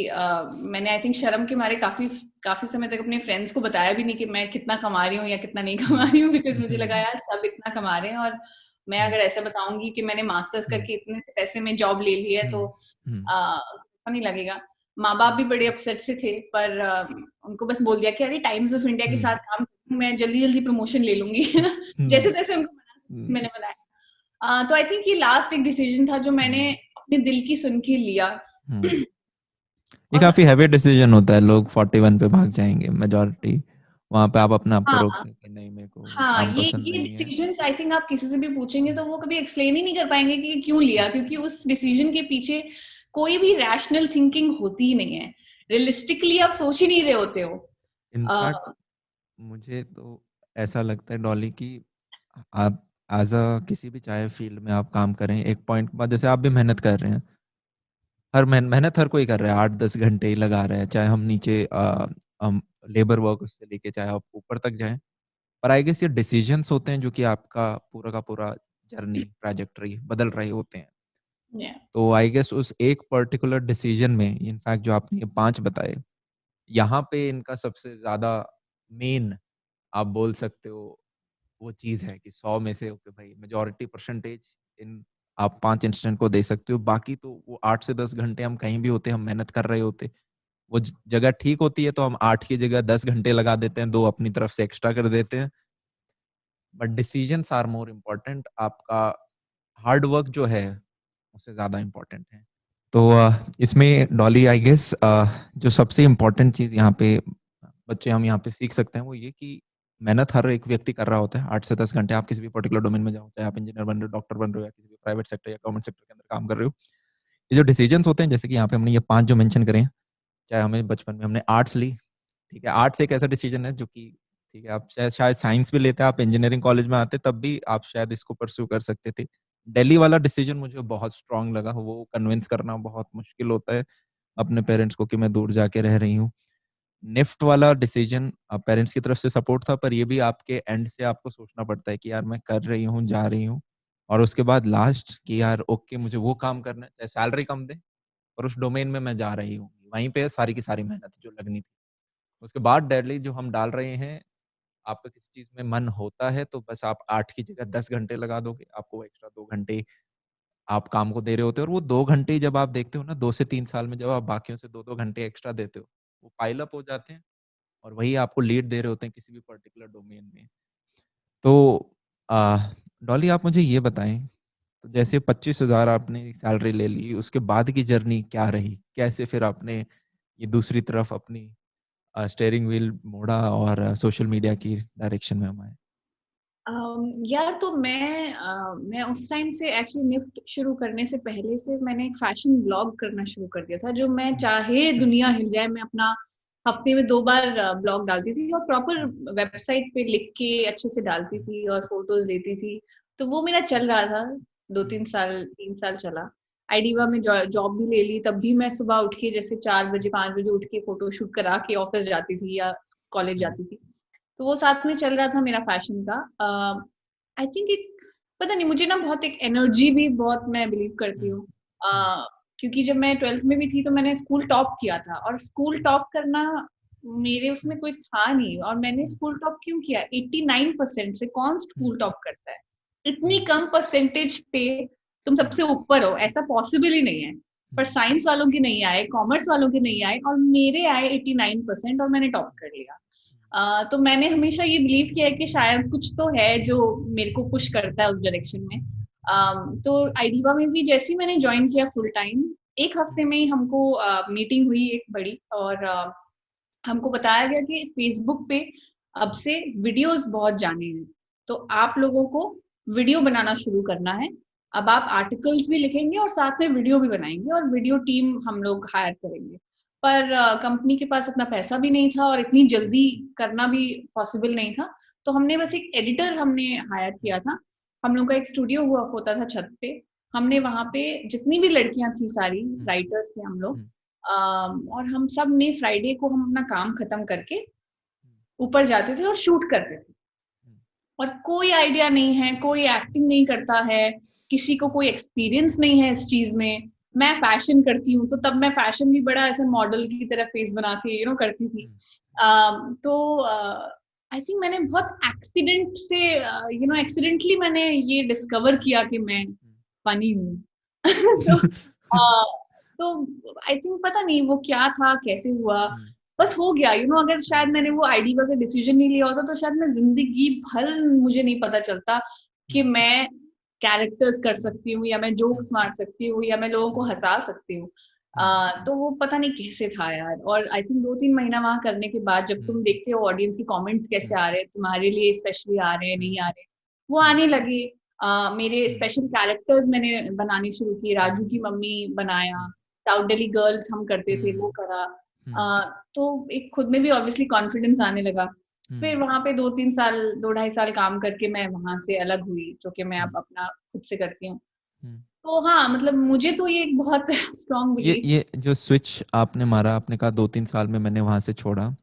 S1: मैंने आई थिंक शर्म के मारे काफी समय तक अपने फ्रेंड्स को बताया भी नहीं कि मैं कितना कमा रही हूँ या कितना नहीं कमा रही हूँ, बिकॉज मुझे लगा यार सब इतना कमा रहे हैं और मैं अगर ऐसे बताऊंगी कि मैंने मास्टर्स करके इतने से पैसे में जॉब ले ली है तो अच्छा नहीं लगेगा। माँ बाप भी बड़े अपसेट से थे, पर उनको बस बोल दिया कि अरे टाइम्स ऑफ इंडिया के साथ काम मैं जल्दी जल्दी प्रमोशन ले लूंगी जैसे तैसे उनको मैंने बनाया। तो आई थिंक ये लास्ट एक डिसीजन था जो मैंने अपने दिल की सुन के लिया।
S2: ये काफी हैवी डिसीजन होता है, लोग 41 पे भाग जाएंगे मेजॉरिटी, वहां पे आप अपने आप को रोकते हैं कि नहीं मेरे को काम पसंद नहीं है।
S1: डिसीजंस आई थिंक आप किसी से भी पूछेंगे तो वो कभी एक्सप्लेन ही नहीं कर पाएंगे कि क्यों लिया, क्योंकि उस डिसीजन के पीछे कोई भी रैशनल थिंकिंग होती ही नहीं है, रियलिस्टिकली आप सोच ही नहीं रहे होते हो।
S2: इनफैक्ट मुझे तो ऐसा लगता है डॉली कि आप एज अ किसी भी चाहे फील्ड में आप काम करें, एक पॉइंट के बाद जैसे आप भी मेहनत कर रहे हैं, हर मेहनत हर कोई कर रहा है, 8-10 घंटे ही लगा रहे हैं, चाहे हम नीचे हम लेबर वर्क से लेके चाहे आप ऊपर तक जाएं, पर आई गेस ये डिसीजंस होते हैं जो कि आपका पूरा का पूरा जर्नी ट्रैजेक्टरी बदल रहे होते हैं। तो आई गेस उस एक पर्टिकुलर डिसीजन में, इनफैक्ट जो आपने ये 5 बताए, यहाँ पे इनका सबसे ज्यादा मेन आप बोल सकते हो वो चीज है कि 100 में से ओके भाई मेजॉरिटी परसेंटेज इन आप 5 इंस्टेंट को दे सकते हो, बाकी तो वो 8 से 10 घंटे हम कहीं भी होते, हम मेहनत कर रहे होते, वो जगह ठीक होती है तो हम 8 की जगह 10 घंटे लगा देते हैं, 2 अपनी तरफ से एक्स्ट्रा कर देते हैं। But decisions are more important, आपका हार्ड वर्क जो है उससे ज्यादा इम्पोर्टेंट है। तो इसमें डॉली आई गेस जो सबसे इम्पोर्टेंट चीज यहाँ पे बच्चे हम यहाँ पे सीख सकते हैं वो ये कि मेहनत हर एक व्यक्ति कर रहा होता है 8 से 10 घंटे, आप किसी भी पर्टिकुलर डोमेन में जाओ, चाहे आप इंजीनियर बन रहे हो, डॉक्टर बन रहे हो, या किसी भी प्राइवेट सेक्टर या गवर्नमेंट सेक्टर के अंदर काम कर रहे हो, ये जो डिसीजंस होते हैं जैसे कि यहाँ पे हमने ये 5 जो मेंशन करे हैं, चाहे हमें बचपन में हमने आर्ट्स ली, ठीक है, आर्ट्स एक ऐसा डिसीजन है जो कि ठीक है आप शायद साइंस भी लेते, आप इंजीनियरिंग कॉलेज में आते तब भी आप शायद इसको परस्यू कर सकते थे। दिल्ली वाला डिसीजन मुझे बहुत स्ट्रांग लगा, वो कन्विंस करना बहुत मुश्किल होता है अपने पेरेंट्स को कि मैं दूर जाके रह रही हूँ। निफ्ट वाला डिसीजन पेरेंट्स की तरफ से सपोर्ट था, पर ये भी आपके एंड से आपको सोचना पड़ता है कि यार मैं कर रही हूँ, जा रही हूँ, और उसके बाद लास्ट कि यार ओके मुझे वो काम करना है, चाहे सैलरी कम दे और उस डोमेन में मैं जा रही हूँ, वहीं पे सारी की सारी मेहनत जो लगनी थी। उसके बाद डेडली जो हम डाल रहे हैं, आपका किसी चीज में मन होता है तो बस आप 8 की जगह 10 घंटे लगा दोगे, आपको एक्स्ट्रा 2 घंटे आप काम को दे रहे होते हो, और वो 2 घंटे जब आप देखते हो ना 2 से 3 साल में, जब आप बाकियों से 2-2 घंटे एक्स्ट्रा देते हो, वो पाइल अप हो जाते हैं और वही आपको लीड दे रहे होते हैं किसी भी पर्टिकुलर डोमेन में। तो डॉली आप मुझे ये बताएं, तो जैसे 25,000 आपने सैलरी ले ली, उसके बाद की जर्नी क्या रही, कैसे फिर आपने ये दूसरी तरफ अपनी स्टीयरिंग व्हील मोड़ा और सोशल मीडिया की डायरेक्शन में हम आए?
S1: यार तो मैं उस टाइम से एक्चुअली निफ्ट शुरू करने से पहले से मैंने एक फैशन ब्लॉग करना शुरू कर दिया था, जो मैं चाहे दुनिया हिल जाए मैं अपना हफ्ते में 2 बार ब्लॉग डालती थी और प्रॉपर वेबसाइट पे लिख के अच्छे से डालती थी और फोटोज देती थी। तो वो मेरा चल रहा था 2-3 साल 3 साल चला। आईडीवा में जॉब भी ले ली, तब भी मैं सुबह उठ के जैसे 4 बजे 5 बजे उठ के फोटो शूट करा के ऑफिस जाती थी या कॉलेज जाती थी। तो वो साथ में चल रहा था मेरा फैशन का। आई थिंक एक पता नहीं मुझे ना बहुत एक एनर्जी भी बहुत मैं बिलीव करती हूँ, क्योंकि जब मैं 12th में भी थी तो मैंने स्कूल टॉप किया था, और स्कूल टॉप करना मेरे उसमें कोई था नहीं, और मैंने स्कूल टॉप क्यों किया? 89% से कौन स्कूल टॉप करता है? इतनी कम परसेंटेज पे तुम सबसे ऊपर हो, ऐसा पॉसिबल ही नहीं है। पर साइंस वालों के नहीं आए, कॉमर्स वालों के नहीं आए, और मेरे आए 89% और मैंने टॉप कर लिया। तो मैंने हमेशा ये बिलीव किया है कि शायद कुछ तो है जो मेरे को पुश करता है उस डायरेक्शन में। तो आईडीवा में भी जैसे ही मैंने ज्वाइन किया फुल टाइम, एक हफ्ते में ही हमको मीटिंग हुई एक बड़ी, और हमको बताया गया कि फेसबुक पे अब से वीडियोस बहुत जाने हैं, तो आप लोगों को वीडियो बनाना शुरू करना है। अब आप आर्टिकल्स भी लिखेंगे और साथ में वीडियो भी बनाएंगे, और वीडियो टीम हम लोग हायर करेंगे। पर कंपनी के पास इतना पैसा भी नहीं था और इतनी जल्दी करना भी पॉसिबल नहीं था, तो हमने बस एक एडिटर हमने हायर किया था। हम लोग का एक स्टूडियो हुआ होता था छत पे, हमने वहां पे जितनी भी लड़कियां थी सारी राइटर्स थे हम लोग, और हम सब ने फ्राइडे को हम अपना काम खत्म करके ऊपर जाते थे और शूट करते थे। और कोई आइडिया नहीं है, कोई एक्टिंग नहीं करता है, किसी को कोई एक्सपीरियंस नहीं है इस चीज में। मैं फैशन करती हूँ, तो तब मैं फैशन भी बड़ा ऐसे मॉडल की तरह फेस बना के करती थी। तो आई थिंक मैंने बहुत एक्सीडेंट से एक्सीडेंटली मैंने ये डिस्कवर किया कि मैं फनी हूँ। तो अ, तो आई थिंक पता नहीं वो क्या था, कैसे हुआ, बस हो गया। अगर शायद मैंने वो आईडी का डिसीजन नहीं लिया होता तो शायद मैं जिंदगी भर मुझे नहीं पता चलता कि मैं कैरेक्टर्स कर सकती हूँ, या मैं जोक्स मार सकती हूँ, या मैं लोगों को हंसा सकती हूँ। तो वो पता नहीं कैसे था यार। और आई थिंक 2-3 महीना वहां करने के बाद जब तुम देखते हो ऑडियंस के कमेंट्स कैसे आ रहे हैं, तुम्हारे लिए स्पेशली आ रहे हैं, नहीं आ रहे, वो आने लगे। मेरे स्पेशल कैरेक्टर्स मैंने बनाने शुरू किए। राजू की मम्मी बनाया, साउथ दिल्ली गर्ल्स हम करते थे, वो करा। तो एक खुद में भी ऑब्वियसली कॉन्फिडेंस आने लगा। फिर वहां पे 2-3 साल, 2-2.5 साल काम करके मैं वहां से अलग हुई, जो कि मैं अब अपना खुद से करती हूँ। तो हाँ, मतलब मुझे तो ये एक बहुत स्ट्रॉन्ग बिलीफ।
S2: ये जो स्विच आपने मारा, आपने कहा 2-3 साल में मैंने वहां से छोड़ा,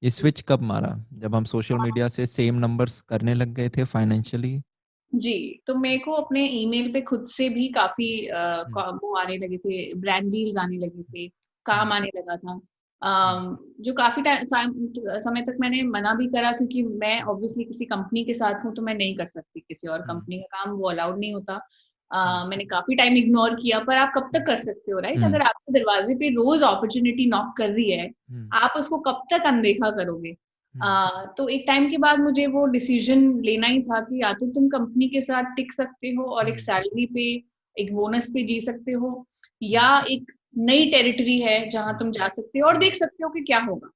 S2: ये स्विच कब मारा? जब हम सोशल मीडिया से सेम नंबर्स करने लग गए थे फाइनेंशियली?
S1: जी, तो मेरे को अपने ईमेल पे खुद से भी काफ़ी वो आने लगे थे, ब्रांड डील्स आने लगे थे, काम आने लगा था। जो काफ़ी समय तक मैंने मना भी करा, क्योंकि मैं ऑब्वियसली किसी कंपनी के साथ हूँ, तो मैं नहीं कर सकती किसी और कंपनी का काम, वो अलाउड नहीं होता। मैंने काफ़ी टाइम इग्नोर किया, पर आप कब तक कर सकते हो, राइट? अगर आपके दरवाजे पे रोज़ अपॉर्च्युनिटी नॉक कर रही है, आप उसको कब तक अनदेखा करोगे? तो एक टाइम के बाद मुझे वो डिसीजन लेना ही था कि या तो तुम कंपनी के साथ टिक सकते हो और एक सैलरी पे, एक बोनस पे जी सकते हो, या एक नई टेरिटरी है जहां तुम जा सकते हो और देख सकते हो कि क्या होगा।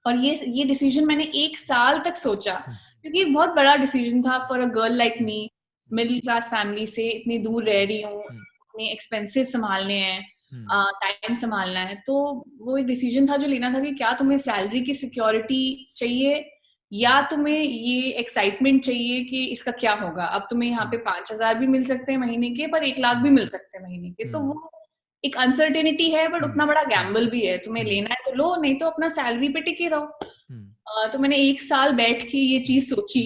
S1: और ये डिसीजन मैंने 1 साल तक सोचा, क्योंकि एक बहुत बड़ा डिसीजन था for a girl like me, middle class family से इतनी दूर रह रही हूँ, अपने एक्सपेंसेस संभालने हैं, टाइम संभालना है। तो वो एक डिसीजन था जो लेना था कि क्या तुम्हें सैलरी की सिक्योरिटी चाहिए, या तुम्हें ये एक्साइटमेंट चाहिए कि इसका क्या होगा। अब तुम्हें यहाँ पे 5,000 भी मिल सकते हैं महीने के, पर 1 लाख भी मिल सकते हैं महीने के। तो वो एक अनसर्टेनिटी है, बट उतना बड़ा गैम्बल भी है। तुम्हें लेना है तो लो, नहीं तो अपना सैलरी पे टिके रहो। तो मैंने 1 साल बैठ के ये चीज सोची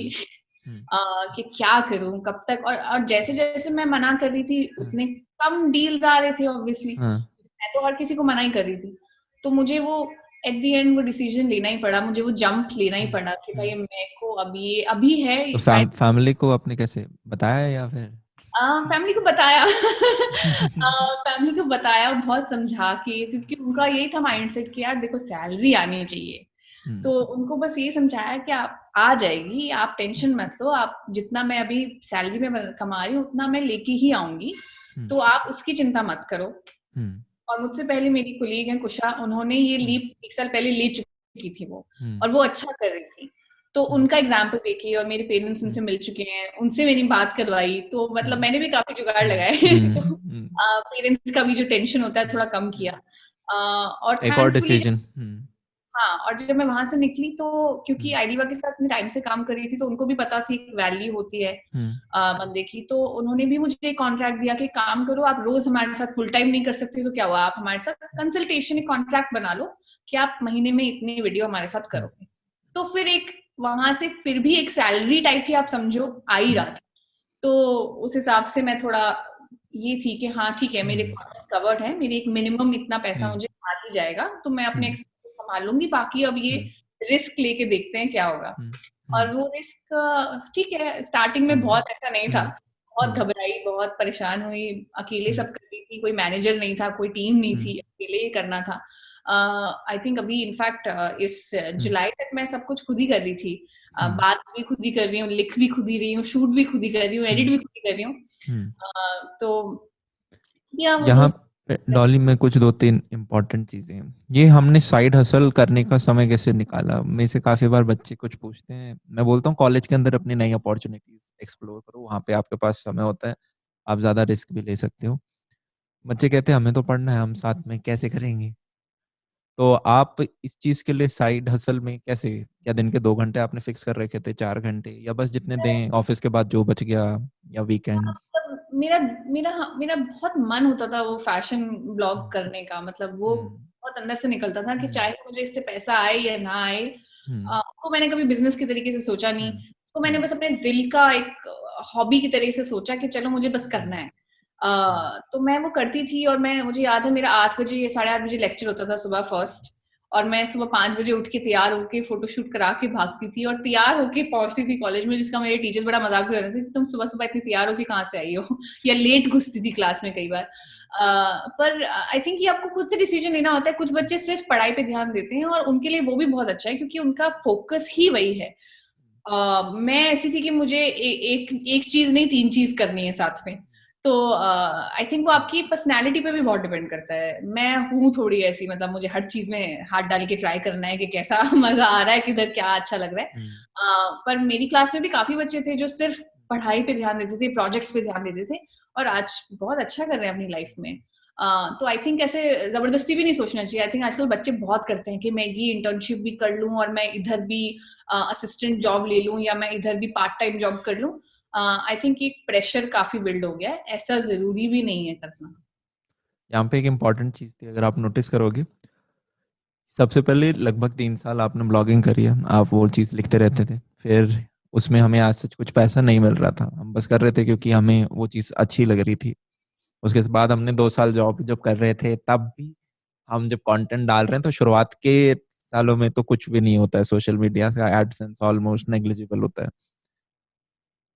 S1: कि क्या करूं, कब तक। और जैसे जैसे मैं मना कर रही थी, उतने कम डील्स आ रहे थे ऑब्वियसली। मैं तो हर किसी को मना ही कर रही थी। तो मुझे वो एट द एंड वो डिसीजन लेना ही पड़ा, मुझे वो जंप लेना ही पड़ा कि भाई मेरे को अब ये अभी है।
S2: तो फैमिली को आपने कैसे बताया या फिर?
S1: फैमिली को बताया। फैमिली को बताया बहुत समझा के, क्योंकि उनका यही था माइंडसेट कि यार देखो सैलरी आनी चाहिए। तो उनको बस ये समझाया कि आप आ जाएगी, आप टेंशन मत लो, आप जितना मैं अभी सैलरी में कमा रही हूँ उतना मैं लेके ही आऊंगी, तो आप उसकी चिंता मत करो। और मुझसे पहले मेरी कोलीग है कुशा, उन्होंने ये लीप 1 साल पहले ले चुकी थी वो, और वो अच्छा कर रही थी। तो उनका एग्जाम्पल देखी, और मेरे पेरेंट्स उनसे मिल चुके हैं, उनसे मेरी बात करवाई, तो मतलब मैंने भी काफी जुगाड़ लगाए। तो पेरेंट्स का भी जो टेंशन होता है थोड़ा कम किया। और
S2: एक और
S1: थैंकफुली,
S2: डिसीजन।
S1: हाँ, और जब मैं वहां से निकली तो क्योंकि आईडीवा के साथ मैं टाइम से काम कर रही थी, तो उनको भी पता थी वैल्यू होती है बंदे की। तो उन्होंने भी मुझे एक कॉन्ट्रैक्ट दिया कि काम करो, आप रोज हमारे साथ फुल टाइम नहीं कर सकते तो क्या हुआ, आप हमारे साथ कंसल्टेशन एक कॉन्ट्रैक्ट बना लो कि आप महीने में इतने वीडियो हमारे साथ करोगे। तो फिर एक वहां से फिर भी एक सैलरी टाइप की आप समझो आ ही रहा था। तो उस हिसाब से मैं थोड़ा ये थी कि हाँ ठीक है, मेरे कॉर्नर्स कवर्ड है, मेरी एक मिनिमम इतना पैसा मुझे आ ही जाएगा, तो मैं अपने एक्सपेंसेस संभाल लूंगी, बाकी अब ये रिस्क लेके देखते हैं क्या होगा। और वो रिस्क ठीक है, स्टार्टिंग में बहुत ऐसा नहीं था, बहुत घबराई, बहुत परेशान हुई, अकेले सब कर रही थी, कोई मैनेजर नहीं था, कोई टीम नहीं थी, अकेले ही करना था। आई थिंक अभी इनफैक्ट इस जुलाई तक मैं सब कुछ खुद ही कर रही थी। बात भी खुद ही कर रही हूँ, लिख भी खुद ही रही हूँ, शूट भी खुद ही कर रही हूँ, एडिट भी खुद ही कर रही हूँ। तो या वो
S2: यहाँ पे डॉली में कुछ 2-3 इम्पोर्टेंट चीजें हैं। ये हमने साइड हसल करने का समय कैसे निकाला? मेरे से काफी बार बच्चे कुछ पूछते हैं, मैं बोलता हूँ कॉलेज के अंदर अपनी नई अपॉर्चुनिटीज एक्सप्लोर करो, वहां पे आपके पास समय होता है, आप ज्यादा रिस्क भी ले सकते हो। बच्चे कहते हैं हमें तो पढ़ना है, हम साथ में कैसे करेंगे? तो आप इस चीज के लिए साइड हसल में कैसे, क्या दिन के 2 घंटे आपने फिक्स कर रखे थे, 4 घंटे, या बस जितने दें ऑफिस के बाद जो बच गया, या वीकेंड्स?
S1: मतलब मेरा मेरा मेरा बहुत मन होता था वो फैशन ब्लॉग करने का, मतलब वो बहुत अंदर से निकलता था कि चाहे मुझे इससे पैसा आए या ना आए, उसको मैंने कभी बिजनेस के तरीके से सोचा नहीं, उसको मैंने बस अपने दिल का एक हॉबी की तरह से सोचा कि चलो मुझे बस करना है। तो मैं वो करती थी और मुझे याद है मेरा 8 बजे या 8:30 बजे लेक्चर होता था सुबह फर्स्ट, और मैं सुबह 5 बजे उठ के तैयार होके फोटोशूट करा के भागती थी और तैयार होके पहुंचती थी कॉलेज में, जिसका मेरे टीचर्स बड़ा मजाक भी उड़ाते थे कि तुम सुबह सुबह इतनी तैयार होके कहाँ से आई हो या लेट घुसती थी क्लास में कई बार। पर आई थिंक ये आपको खुद से डिसीजन लेना होता है। कुछ बच्चे सिर्फ पढ़ाई पे ध्यान देते हैं और उनके लिए वो भी बहुत अच्छा है क्योंकि उनका फोकस ही वही है। मैं ऐसी थी कि मुझे एक चीज नहीं 3 चीज करनी है साथ में। तो आई थिंक वो आपकी पर्सनैलिटी पे भी बहुत डिपेंड करता है। मैं हूँ थोड़ी ऐसी, मतलब मुझे हर चीज में हाथ डाल के ट्राई करना है कि कैसा मजा आ रहा है, किधर क्या अच्छा लग रहा है। पर मेरी क्लास में भी काफी बच्चे थे जो सिर्फ पढ़ाई पे ध्यान देते थे, प्रोजेक्ट्स पे ध्यान देते थे और आज बहुत अच्छा कर रहे हैं अपनी लाइफ में। तो आई थिंक ऐसे जबरदस्ती भी नहीं सोचना चाहिए। आई थिंक आजकल बच्चे बहुत करते हैं कि मैं ये इंटर्नशिप भी कर लूं और मैं इधर भी असिस्टेंट जॉब ले लूं या मैं इधर भी पार्ट टाइम जॉब कर लूं। आई थिंक एक प्रेशर काफी बिल्ड हो गया है, ऐसा जरूरी भी नहीं है करना।
S2: यहाँ पे एक इम्पॉर्टेंट चीज थी, अगर आप नोटिस करोगे, सबसे पहले लगभग 3 साल आपने ब्लॉगिंग करी है, आप वो चीज़ लिखते रहते थे, फिर उसमें हमें आज सच कुछ पैसा नहीं मिल रहा था, हम बस कर रहे थे क्योंकि हमें वो चीज़ अच्छी लग रही थी। उसके बाद हमने 2 साल जॉब जब कर रहे थे, तब भी हम जब कंटेंट डाल रहे हैं तो शुरुआत के सालों में तो कुछ भी नहीं होता है, सोशल मीडिया का एडसेंस ऑलमोस्ट नेग्लिजिबल होता है।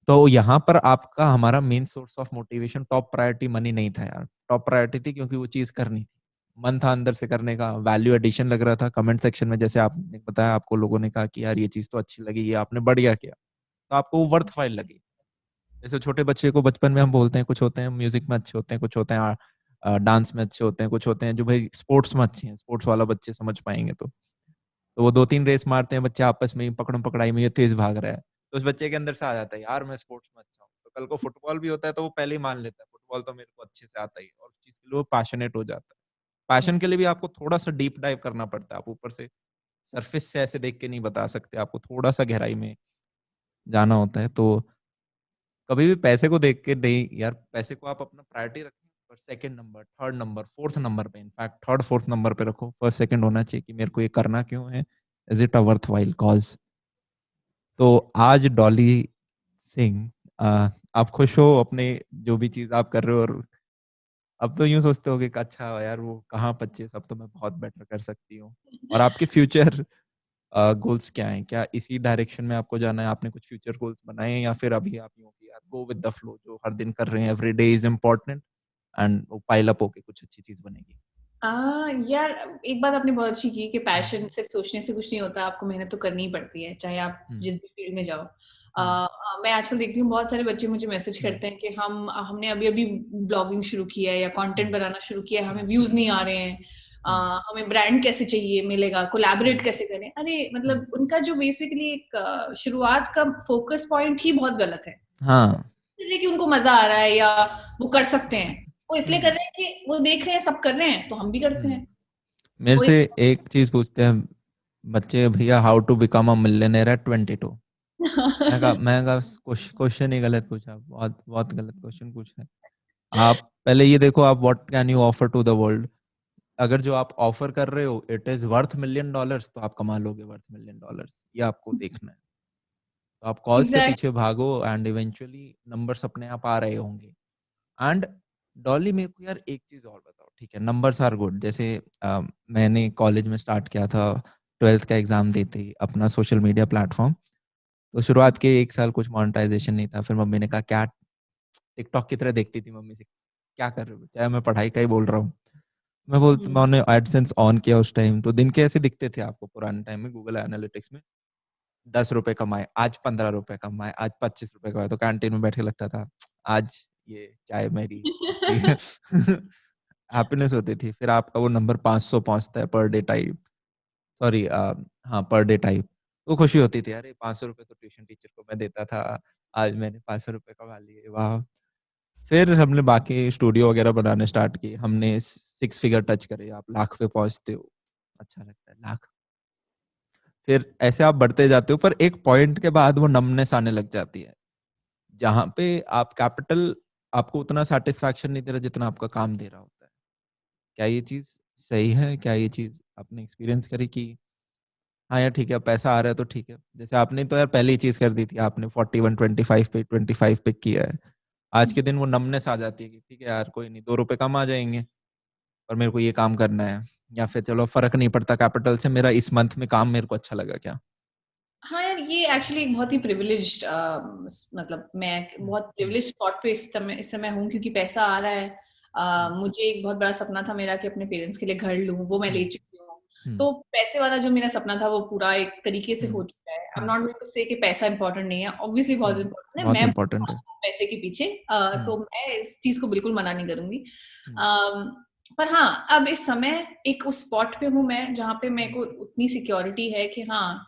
S2: तो यहाँ पर आपका हमारा main source of motivation, top priority money नहीं था यार, टॉप प्रायोरिटी थी क्योंकि वो चीज़ करनी थी, मन था अंदर से करने का, वैल्यू एडिशन लग रहा था। कमेंट सेक्शन में जैसे आपने बताया, आपको लोगों ने कहा कि यार ये चीज़ तो अच्छी लगी, ये आपने बढ़िया किया, तो आपको वो वर्थ फाइल लगी। जैसे छोटे बच्चे को बचपन में हम बोलते हैं, कुछ होते हैं म्यूजिक में अच्छे होते हैं, कुछ होते हैं डांस में अच्छे होते हैं, कुछ होते हैं जो भाई स्पोर्ट्स में अच्छे हैं, स्पोर्ट्स वाला बच्चे समझ पाएंगे। तो वो 2-3 रेस मारते हैं बच्चे आपस में ही, पकड़म पकड़ाई में, ये तेज भाग रहा है, तो उस बच्चे के अंदर से आ जाता है यार मैं स्पोर्ट्स में अच्छा हूँ। तो कल को फुटबॉल भी होता है तो वो पहले ही मान लेता है फुटबॉल तो मेरे को अच्छे से आता ही है, और उस चीज के लिए वो पैशनेट हो जाता है। पैशन के लिए भी आपको थोड़ा सा डीप डाइव करना पड़ता है, आप ऊपर से सरफेस से ऐसे देख के नहीं बता सकते, आपको थोड़ा सा गहराई में जाना होता है। तो कभी भी पैसे को देख के नहीं यार, पैसे को आप अपना प्रायोरिटी रखें, पर second number, third number, fourth number पे, इनफैक्ट थर्ड फोर्थ नंबर पे रखो, फर्स्ट सेकंड होना चाहिए कि मेरे को ये करना क्यों है, is it a worth while cause. तो आज डॉली सिंह, आप खुश हो अपने जो भी चीज आप कर रहे हो, और अब तो यूं सोचते हो कि अच्छा यार वो कहाँ 25, अब तो मैं बहुत बेटर कर सकती हूँ। और आपके फ्यूचर गोल्स क्या हैं, क्या इसी डायरेक्शन में आपको जाना है, आपने कुछ फ्यूचर गोल्स बनाए हैं, या फिर अभी आप यूं कि यार गो विद द फ्लो, जो हर दिन कर रहे हैं, every day is important and वो पाइल अप होके कुछ अच्छी चीज बनेगी।
S1: यार एक बात आपने बहुत अच्छी की कि पैशन
S2: हम्म,
S1: सिर्फ सोचने से कुछ नहीं होता, आपको मेहनत तो करनी ही पड़ती है चाहे आप
S2: हम्म,
S1: जिस भी फील्ड में जाओ।
S2: हम्म,
S1: मैं आजकल देखती हूँ बहुत सारे बच्चे मुझे मैसेज
S2: हम्म,
S1: करते हैं कि हमने अभी अभी ब्लॉगिंग शुरू किया है या कंटेंट
S2: हम्म,
S1: बनाना शुरू किया है, हमें
S2: हम्म,
S1: व्यूज नहीं आ रहे हैं।
S2: हम्म,
S1: हमें ब्रांड कैसे चाहिए मिलेगा, कोलैबोरेट
S2: हम्म,
S1: कैसे करें। अरे
S2: हम्म,
S1: मतलब उनका जो बेसिकली एक शुरुआत का फोकस पॉइंट ही बहुत गलत है।
S2: हाँ,
S1: इसलिए कि उनको मजा आ रहा है या वो कर सकते हैं, वो इसलिए कर
S2: हम्म,
S1: रहे हैं कि वो देख रहे हैं सब कर रहे हैं तो हम भी करते
S2: हम्म।
S1: हैं।
S2: मेरे
S1: वो
S2: से
S1: एक
S2: एक चीज पूछते हैं बच्चे, भैया how to become a millionaire at 22। मैं कहा क्वेश्चन ही गलत पूछा, बहुत बहुत गलत क्वेश्चन पूछा है। आप पहले ये देखो, आप what can you offer to the world. अगर जो आप ऑफर कर रहे हो इट इज वर्थ $1 million, तो आप कमा लोगे वर्थ $1 million, ये आपको देखना है। तो आप कॉज के
S1: एग्जैक्ट
S2: पीछे भागो एंड इवेंचुअली नंबर्स अपने आप आ रहे होंगे। एंड डॉली, मेरे को यार एक चीज और बताओ, ठीक है नंबर्स आर गुड, जैसे मैंने कॉलेज में स्टार्ट किया था, 12th का एग्जाम देते ही अपना सोशल मीडिया प्लेटफॉर्म। तो शुरुआत के 1 साल कुछ मोनेटाइजेशन नहीं था, फिर मम्मी ने कहा क्या, टिकटॉक की तरह देखती थी मम्मी से, क्या कर रहे हो, चाहे मैं पढ़ाई का ही बोल रहा हूँ। मैंने एडसेंस ऑन किया उस टाइम, तो दिन के ऐसे दिखते थे आपको पुराने टाइम में गूगल एनालिटिक्स में, 10 रुपए कमाए आज, 15 रुपए कमाए आज, 25 रुपए कमाए, तो कैंटीन में बैठ के लगता था आज ये चाय मेरी पक्की है। हैप्पीनेस होती थी। फिर आपका वो नंबर 500 पहुंचता है पर डे टाइप, सॉरी हाँ पर डे टाइप, तो खुशी होती थी, अरे 500 रुपए तो ट्यूशन टीचर को मैं देता था, आज मैंने 500 रुपए कमा लिए, वाह। फिर हमने बाकी स्टूडियो वगैरह बनाने स्टार्ट किए, हमने 6 फिगर टच करे, आप लाख पे पहुंचते हो, अच्छा लगता है लाख। फिर ऐसे आप बढ़ते जाते हो, पर एक पॉइंट के बाद वो नमनेस आने लग जाती है, जहां पे आप कैपिटल आपको उतना सेटिस्फैक्शन नहीं दे रहा जितना आपका काम दे रहा होता है। क्या ये चीज सही है, क्या ये चीज आपने एक्सपीरियंस करी कि हाँ यार ठीक है पैसा आ रहा है तो ठीक है, जैसे आपने तो यार पहले ही चीज कर दी थी, आपने 41 25 पे 25 पिक किया है, आज के दिन वो नमनेस आ जाती है कि ठीक है यार कोई नहीं, 2 रुपए कम आ जाएंगे और मेरे को ये काम करना है, या फिर चलो फर्क नहीं पड़ता कैपिटल से, मेरा इस मंथ में काम मेरे को अच्छा लगा क्या।
S1: हाँ यार, ये एक्चुअली एक बहुत ही प्रिविलेज्ड, मतलब मैं बहुत प्रिविलेज्ड स्पॉट पे इस समय हूँ, क्योंकि पैसा आ रहा है। मुझे एक बहुत बड़ा सपना था मेरा कि अपने पेरेंट्स के लिए घर लूँ, वो मैं ले चुकी हूँ। तो पैसे वाला जो मेरा सपना था वो पूरा एक तरीके से हो चुका है। I am not going to say कि पैसा इंपॉर्टेंट नहीं है, ऑब्वियसली बहुत इंपॉर्टेंट है,
S2: बहुत
S1: मैं
S2: इम्पोर्टेंट है।
S1: पैसे के पीछे, तो मैं इस चीज को बिल्कुल मना नहीं करूंगी।
S2: हम्म,
S1: पर हाँ, अब इस समय एक उस स्पॉट पे हूँ मैं, जहाँ पे मेरे को उतनी सिक्योरिटी है कि हाँ,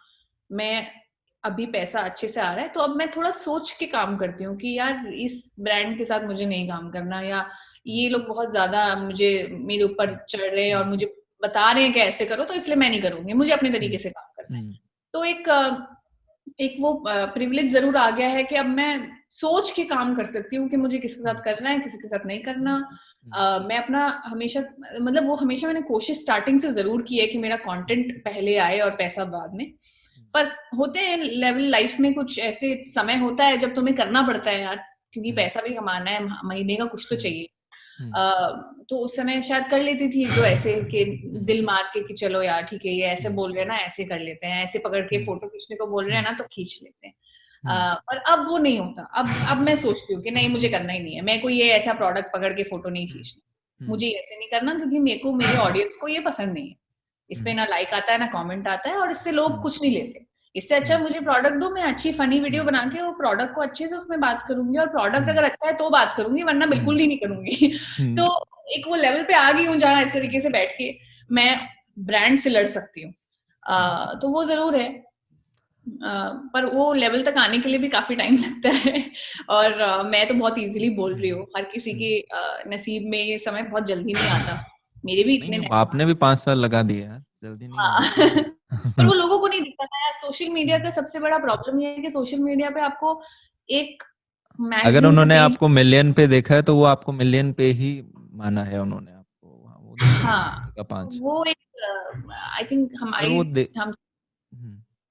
S1: मैं अभी पैसा अच्छे से आ रहा है, तो अब मैं थोड़ा सोच के काम करती हूँ कि यार इस ब्रांड के साथ मुझे नहीं काम करना, या ये लोग बहुत ज्यादा मुझे मेरे ऊपर चढ़ रहे हैं और मुझे बता रहे हैं कि ऐसे करो, तो इसलिए मैं नहीं करूंगी, मुझे अपने तरीके से काम करना है। तो एक वो प्रिविलेज जरूर आ गया है कि अब मैं सोच के काम कर सकती हूँ कि मुझे किसके साथ करना है, किसी के साथ नहीं करना। मैं अपना हमेशा, मतलब वो हमेशा मैंने कोशिश स्टार्टिंग से जरूर की है कि मेरा कंटेंट पहले आए और पैसा बाद में। पर होते हैं लेवल लाइफ में, कुछ ऐसे समय होता है जब तुम्हें करना पड़ता है यार, क्योंकि पैसा भी कमाना है, महीने का कुछ तो चाहिए। तो उस समय शायद कर लेती थी तो ऐसे कि दिल मार के कि चलो यार ठीक है, ये ऐसे बोल रहे हैं ना, ऐसे कर लेते हैं, ऐसे पकड़ के फोटो खींचने को बोल रहे हैं ना, तो खींच लेते हैं। पर अब वो नहीं होता। अब मैं सोचती हूँ कि नहीं, मुझे करना ही नहीं है, मैं कोई ये ऐसा प्रोडक्ट पकड़ के फोटो नहीं खींचना, मुझे ऐसे नहीं करना, क्योंकि मेरे को, मेरे ऑडियंस को ये पसंद नहीं है। इस पे ना लाइक आता है ना कमेंट आता है, और इससे लोग कुछ नहीं लेते। इससे अच्छा मुझे प्रोडक्ट दो, मैं अच्छी फनी वीडियो बना के वो प्रोडक्ट को अच्छे से उसमें बात करूंगी, और प्रोडक्ट अगर अच्छा है तो बात करूंगी, वरना बिल्कुल ही नहीं करूंगी। तो एक वो लेवल पे आ गई हूँ जहाँ इस तरीके से बैठ के मैं ब्रांड से लड़ सकती हूँ। तो वो जरूर है। पर वो लेवल तक आने के लिए भी काफी टाइम लगता है। और मैं तो बहुत इजीली बोल रही हूँ, हर किसी के नसीब में ये समय बहुत जल्दी नहीं आता। मेरे भी
S2: नहीं,
S1: इतने
S2: अब आपने भी 5 साल लगा दिए यार, जल्दी नहीं
S1: हाँ। पर
S2: हुआ।
S1: वो लोगों को नहीं दिखता ना यार। सोशल मीडिया का सबसे बड़ा प्रॉब्लम ये है कि सोशल मीडिया पे आपको एक
S2: अगर
S1: मैगजीन का
S2: उन्होंने
S1: पेज,
S2: आपको मिलियन पे देखा है तो वो आपको मिलियन पे ही माना है उन्होंने आपको, वो नहीं है
S1: हाँ,
S2: का 5।
S1: वो एक आई थिंक
S2: अगर
S1: हमारी, हम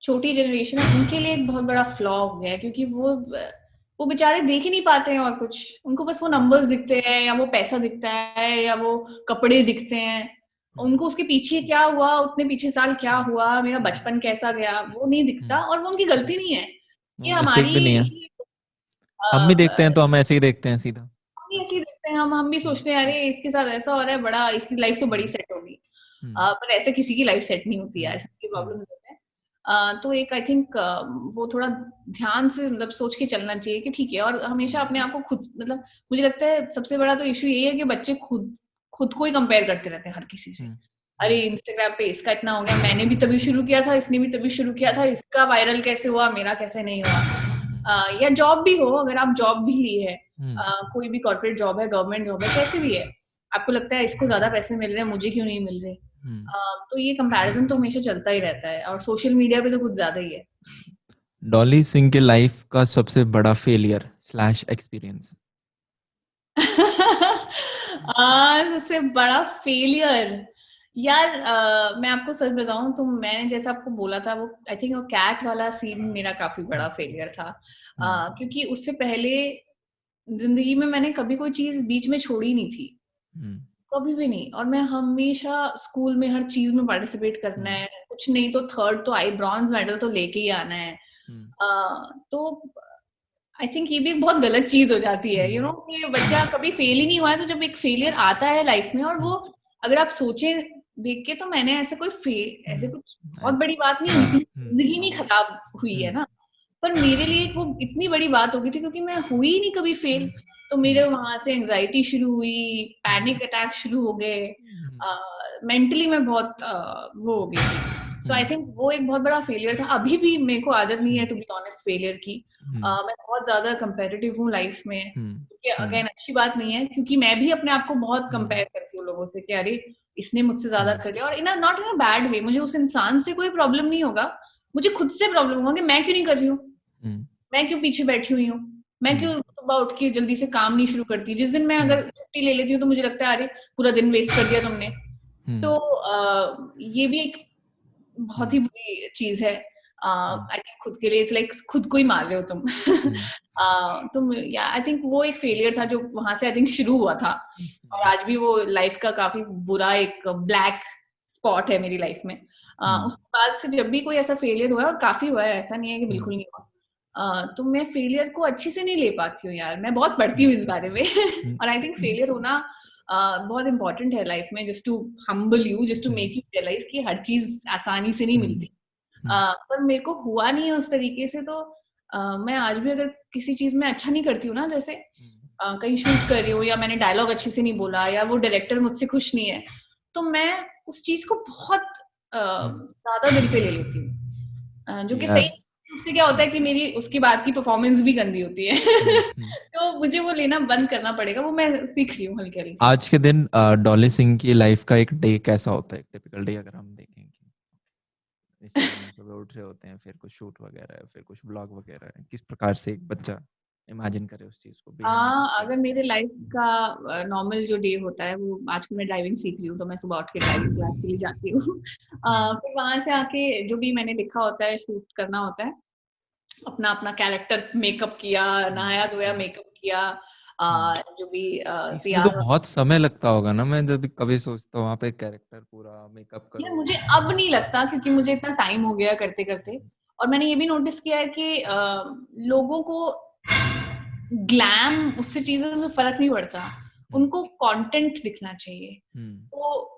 S1: छोटी जनरेशन है, उनके लिए एक बहुत बड़ा फ्लॉ हो गया है, क्योंकि वो बेचारे देख ही नहीं पाते हैं और कुछ, उनको बस वो नंबर्स दिखते हैं, या वो पैसा दिखता है, या वो कपड़े दिखते हैं। उनको उसके पीछे क्या हुआ, उतने पीछे साल क्या हुआ, मेरा बचपन कैसा गया, वो नहीं दिखता। और वो उनकी गलती नहीं है, ये
S2: मिस्टेक भी नहीं है।
S1: हमारी
S2: हम भी देखते हैं तो हम ऐसे ही देखते हैं सीधा।
S1: हम भी ऐसे ही देखते हैं। हम भी सोचते हैं अरे इसके साथ ऐसा हो रहा है, बड़ा, इसकी लाइफ तो बड़ी सेट होगी। पर ऐसे किसी की लाइफ सेट नहीं होती है, सबकी प्रॉब्लम्स होते हैं। तो एक आई थिंक वो थोड़ा ध्यान से, मतलब सोच के चलना चाहिए कि ठीक है, और हमेशा अपने आप को खुद, मतलब मुझे लगता है सबसे बड़ा तो इशू यही है कि बच्चे खुद खुद को ही कंपेयर करते रहते हैं हर किसी से। अरे इंस्टाग्राम पे इसका इतना हो गया, मैंने भी तभी शुरू किया था, इसने भी तभी शुरू किया था, इसका वायरल कैसे हुआ, मेरा कैसे नहीं हुआ। या जॉब भी हो, अगर आप जॉब भी ली है, कोई भी कॉर्पोरेट जॉब है, गवर्नमेंट जॉब है, कैसे भी है, आपको लगता है इसको ज्यादा पैसे मिल रहे हैं, मुझे क्यों नहीं मिल रहे। तो ये कंपैरिजन तो हमेशा चलता ही रहता है, और सोशल मीडिया पे तो कुछ ज्यादा ही है।
S2: डॉली सिंह के लाइफ का सबसे बड़ा फेलियर स्लैश एक्सपीरियंस।
S1: सबसे बड़ा फेलियर, यार मैं आपको सच बताऊं तो मैंने जैसा आपको बोला था, वो आई थिंक वो कैट वाला सीन मेरा काफी बड़ा फेलियर था। क्योंकि उससे पहले जिंदगी में मैंने कभी कोई चीज बीच में छोड़ी नहीं थी, कभी भी नहीं। और मैं हमेशा स्कूल में हर चीज में पार्टिसिपेट करना है, कुछ नहीं तो थर्ड तो आई, ब्रॉन्ज मेडल तो लेके ही आना है। तो आई थिंक ये भी एक बहुत गलत चीज हो जाती है, यू नो, कि बच्चा कभी फेल ही नहीं हुआ है, तो जब एक फेलियर आता है लाइफ में, और वो अगर आप सोचें देख के, तो मैंने ऐसे कोई ऐसे कुछ बहुत बड़ी बात नहीं हुई थी, जिंदगी नहीं खराब हुई है ना। पर मेरे लिए वो इतनी बड़ी बात हो गई थी, क्योंकि मैं हुई ही नहीं कभी फेल। तो मेरे वहां से एंजाइटी शुरू हुई, पैनिक अटैक शुरू हो गए, मेंटली मैं बहुत वो हो गई थी। तो आई थिंक वो एक बहुत बड़ा फेलियर था। अभी भी मेरे को आदत नहीं है टू बी ऑनेस्ट फेलियर की। मैं बहुत ज्यादा कंपेरेटिव हूँ लाइफ में, क्योंकि अगेन अच्छी बात नहीं है, क्योंकि मैं भी अपने आप को बहुत कंपेयर करती हूँ लोगों से कि अरे इसने मुझसे ज्यादा कर लिया। और in not in a bad way, मुझे उस इंसान से कोई प्रॉब्लम नहीं होगा, मुझे खुद से प्रॉब्लम होगा कि मैं क्यों नहीं कर रही हूँ, मैं क्यों पीछे बैठी हुई हूँ, मैं क्यों सुबह उठ के जल्दी से काम नहीं शुरू करती। जिस दिन मैं अगर छुट्टी ले लेती हूँ तो मुझे लगता है अरे पूरा दिन वेस्ट कर दिया तुमने। तो ये भी एक बहुत ही बुरी चीज है। आई थिंक खुद के लिए इट्स लाइक खुद को ही मार रहे हो तुम। तुम या आई थिंक वो एक फेलियर था जो वहां से आई थिंक शुरू हुआ था, और आज भी वो लाइफ का काफी बुरा एक ब्लैक स्पॉट है मेरी लाइफ में। उसके बाद से जब भी कोई ऐसा फेलियर हुआ है, और काफी हुआ है, ऐसा नहीं है कि बिल्कुल नहीं हुआ, तो मैं फेलियर को अच्छे से नहीं ले पाती हूँ यार। मैं बहुत पढ़ती हूँ इस बारे में और आई थिंक फेलियर होना बहुत इंपॉर्टेंट है लाइफ में, just to humble you, just to make you realise कि हर चीज आसानी से नहीं मिलती। पर मेरे को हुआ नहीं है उस तरीके से, तो मैं आज भी अगर किसी चीज में अच्छा नहीं करती हूँ ना, जैसे कहीं शूट कर रही हूँ या मैंने डायलॉग अच्छे से नहीं बोला या वो डायरेक्टर मुझसे खुश नहीं है, तो मैं उस चीज को बहुत ज्यादा दिल पे ले लेती हूँ, जो कि सही। उससे क्या होता है कि मेरी उसके बाद की परफॉर्मेंस भी गंदी होती है तो मुझे वो लेना बंद करना पड़ेगा, वो मैं सीख रही हूँ हल्के हल्के।
S2: आज के दिन डॉली सिंह की लाइफ का एक डे कैसा होता है, एक टिपिकल डे अगर हम देखें कि इस टाइम हम सुबह उठ रहे होते हैं, फिर कुछ शूट वगैरह है, फिर कुछ ब्लॉग वगैरह है, किस प्रकार से एक बच्चा इमेजिन करे उस चीज को बिहाइंड द
S1: अगर
S2: सीन्स?
S1: मेरे लाइफ का नॉर्मल जो डे होता है, वो आजकल मैं ड्राइविंग सीख रही हूँ, तो मैं सुबह उठ के ड्राइविंग क्लास के लिए जाती हूँ फिर वहां से आके जो भी मैंने लिखा होता है, शूट करना होता है, अपना अपना कैरेक्टर मेकअप किया, नहाया धोया, मेकअप किया, जो भी
S2: इसमें तो
S1: तैयार।
S2: बहुत समय लगता होगा ना, मैं जब कभी सोचता हूँ वहाँ पे कैरेक्टर पूरा मेकअप
S1: यार
S2: करो।
S1: मुझे अब नहीं लगता, क्योंकि मुझे इतना टाइम हो गया करते करते, और मैंने ये भी नोटिस किया है कि लोगों को ग्लैम उससे चीजों से फर्क नहीं पड़ता, उनको कंटेंट दिखना चाहिए। तो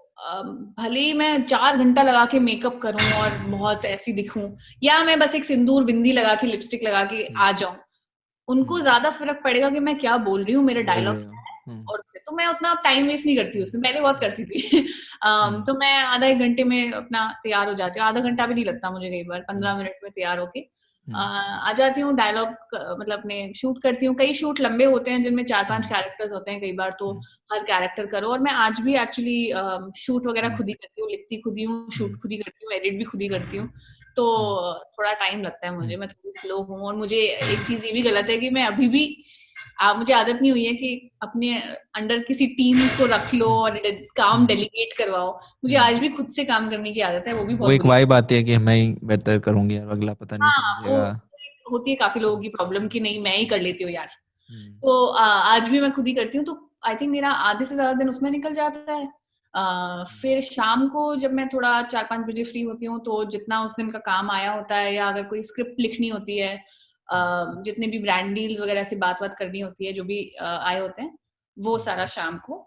S1: भले ही मैं 4 घंटा लगा के मेकअप करूं और बहुत ऐसी दिखूं, या मैं बस एक सिंदूर बिंदी लगा के लिपस्टिक लगा के आ जाऊं, उनको ज्यादा फर्क पड़ेगा कि मैं क्या बोल रही हूँ, मेरा
S2: बोल
S1: डायलॉग
S2: रहे हो।
S1: क्या है। और उससे तो मैं उतना टाइम वेस्ट नहीं करती, उसमें पहले बहुत करती थी तो मैं आधा एक घंटे में अपना तैयार हो जाती हूँ, आधा घंटा भी नहीं लगता मुझे, कई बार 15 मिनट में तैयार होके आ जाती हूँ। डायलॉग मतलब अपने शूट करती हूँ, कई शूट लंबे होते हैं जिनमें 4-5 कैरेक्टर्स होते हैं कई बार, तो हर कैरेक्टर करो। और मैं आज भी एक्चुअली शूट वगैरह खुद ही करती हूँ, लिखती खुद ही हूँ, शूट खुद ही करती हूँ, एडिट भी खुद ही करती हूँ, तो थोड़ा टाइम लगता है मुझे, मैं थोड़ी स्लो हूँ। और मुझे एक चीज ये भी गलत है कि मैं अभी भी मुझे आदत नहीं हुई है कि अपने अंडर किसी टीम को रख लो और काम डेलीगेट करवाओ। मुझे आज भी खुद से काम करने की आदत है, वो भी
S2: वो
S1: बहुत
S2: एक
S1: बुरी।
S2: वाइब आती है कि मैं ही बेहतर करूंगी और अगला पता नहीं
S1: हाँ, वो
S2: समझेगा।
S1: होती है काफी लोगों की प्रॉब्लम कि नहीं मैं ही कर लेती हूँ यार। तो आज भी मैं खुद ही करती हूँ, तो आई थिंक मेरा आधे से ज्यादा दिन उसमें निकल जाता है। फिर शाम को जब मैं थोड़ा 4-5 बजे फ्री होती हूँ, तो जितना उस दिन का काम आया होता है, या अगर कोई स्क्रिप्ट लिखनी होती है, जितने भी ब्रांड डील्स वगैरह से बात बात करनी होती है, जो भी आए होते हैं, वो सारा शाम को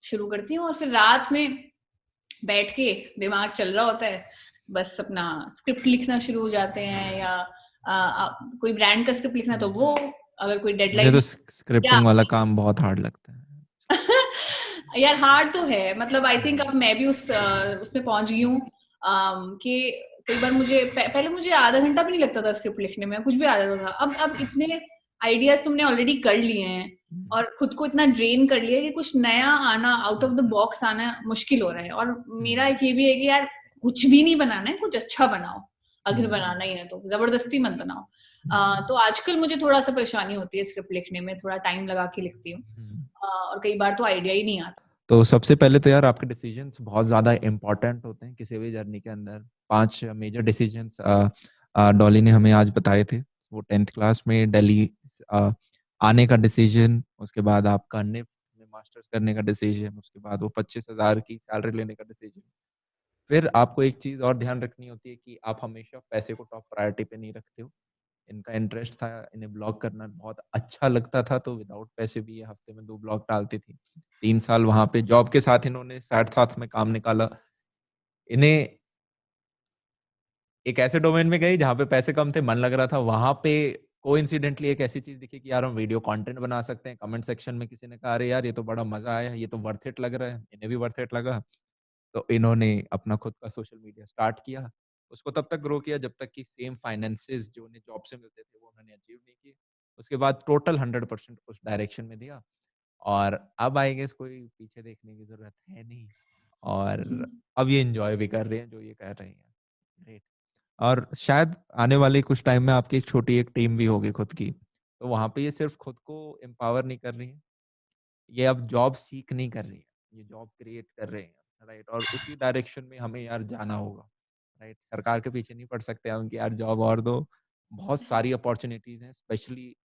S1: शुरू करती हूँ। और फिर रात में बैठ के दिमाग चल रहा होता है, बस अपना स्क्रिप्ट लिखना शुरू हो जाते हैं, या कोई ब्रांड का स्क्रिप्ट लिखना तो वो, अगर कोई
S2: मुझे तो
S1: डेडलाइन या
S2: स्क्रिप्टिंग वाला काम बहुत हार्ड लगता है।
S1: यार हार्ड तो है, मतलब आई थिंक अब मैं भी उसमें पहुंच गई हूँ कि कई बार मुझे पहले मुझे आधा घंटा भी नहीं लगता था स्क्रिप्ट लिखने में, कुछ भी आ जाता था। अब इतने आइडियाज तुमने ऑलरेडी कर लिए हैं और खुद को इतना ड्रेन कर लिया कि कुछ नया आना, आउट ऑफ द बॉक्स आना मुश्किल हो रहा है। और मेरा एक ये भी है कि यार कुछ भी नहीं बनाना है, कुछ अच्छा बनाओ, अगर बनाना ही है तो जबरदस्ती मत बनाओ। तो आजकल मुझे थोड़ा सा परेशानी होती है स्क्रिप्ट लिखने में, थोड़ा टाइम लगा के लिखती हूँ, और कई बार तो आइडिया ही नहीं आता।
S2: तो सबसे पहले तो यार आपके डिसीजंस बहुत ज्यादा इंपॉर्टेंट होते हैं किसी भी जर्नी के अंदर। 5 मेजर डिसीजंस डॉली ने हमें आज बताए थे। वो 10th क्लास में दिल्ली आने का डिसीजन, उसके बाद आपका निफ्ट में मास्टर्स करने का डिसीजन, उसके बाद वो 25,000 की सैलरी लेने का डिसीजन। फिर आपको एक चीज और ध्यान रखनी होती है कि आप हमेशा पैसे को टॉप प्रायोरिटी पे नहीं रखते हो। इनका इंटरेस्ट था, इन्हें ब्लॉग करना बहुत अच्छा लगता था, तो विदाउट पैसे भी ये हफ्ते में 2 ब्लॉग डालती थी। 3 साल वहां पे जॉब के साथ इन्होंने साथ साथ में काम निकाला। इन्हें एक ऐसे डोमेन में गई जहाँ पे पैसे कम थे, मन लग रहा था, वहां पे कोइंसिडेंटली एक ऐसी चीज दिखी कि यार हम वीडियो कंटेंट बना सकते हैं। कमेंट सेक्शन में किसी ने कहा अरे यार ये तो बड़ा मजा आया, ये तो वर्थ इट लग रहा है, इन्हें भी वर्थ इट लगा। तो इन्होंने अपना खुद का सोशल मीडिया स्टार्ट किया। उसको तब तक ग्रो किया जब तक कि सेम फाइनेंसेस जो उन्हें जॉब से मिलते थे वो उन्होंने अचीव नहीं किए। उसके बाद टोटल 100% उस डायरेक्शन में दिया, और अब आई गेस कोई पीछे देखने की जरूरत है नहीं, और अब ये एंजॉय भी कर रहे हैं जो ये कर रहे हैं। ग्रेट। और शायद आने वाले कुछ टाइम में आपकी एक छोटी एक टीम भी होगी खुद की, तो वहां पे ये सिर्फ खुद को एम्पावर नहीं कर रही है, ये अब जॉब सीख नहीं कर रही है, ये जॉब क्रिएट कर रहे हैं, राइट। और उसी डायरेक्शन में हमें यार जाना होगा, राइट? सरकार के पीछे नहीं पड़ सकते हम कि यार जॉब और दो। बहुत सारी अपॉर्चुनिटीज हैं, स्पेशली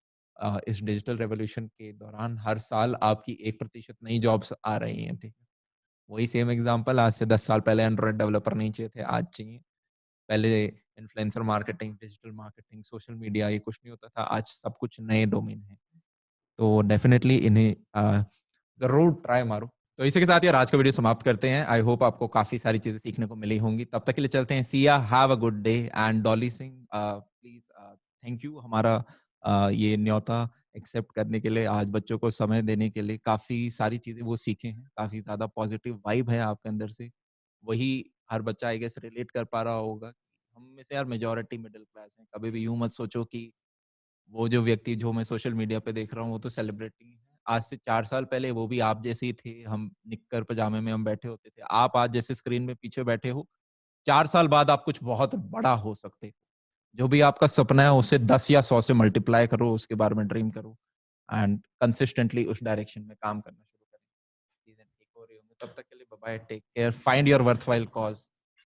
S2: इस डिजिटल रेवोल्यूशन के दौरान हर साल आपकी 1% नई जॉब्स आ रही हैं, ठीक है? वही सेम एग्जांपल, आज से 10 साल पहले एंड्रॉइड डेवलपर नहीं चाहिए थे, आज चाहिए। पहले influencer marketing, digital marketing, social media, ये कुछ नहीं होता था, आज सब कुछ नए डोमेन है। तो डेफिनेटली इन्हें ज़रूर ट्राई मारो। तो इसी के साथ यार आज का वीडियो समाप्त करते हैं। आई होप आपको काफ़ी सारी चीज़ें सीखने को मिली होंगी। तब तक के लिए चलते हैं। सी या, have a good day. And Dolly Singh, please thank you हमारा ये न्योता एक्सेप्ट करने के लिए, आज बच्चों को समय देने के लिए। काफ़ी सारी चीज़ें वो सीखे हैं, काफ़ी ज़्यादा पॉजिटिव वाइब है आपके अंदर से। वही हर बच्चा आई गेस रिलेट कर पा रहा होगा। हम में से यार मेजॉरिटी मिडल क्लास हैं। कभी भी यूँ मत सोचो कि वो जो व्यक्ति जो मैं सोशल मीडिया पे देख रहा हूँ, वो तो सेलिब्रिटी है। आज से 4 साल पहले वो भी आप जैसे ही थे, हम निक्कर पजामे में हम बैठे होते थे। आप आज जैसे स्क्रीन में पीछे बैठे हो, 4 साल बाद आप कुछ बहुत बड़ा हो सकते हो। जो भी आपका सपना है उसे 10 या 100 से मल्टीप्लाई करो, उसके बारे में ड्रीम करो एंड कंसिस्टेंटली उस डायरेक्शन में काम करना शुरू करें। चीज़ें ठीक हो रही होंगी। तब तक के लिए bye bye, take care, find your worthwhile cause.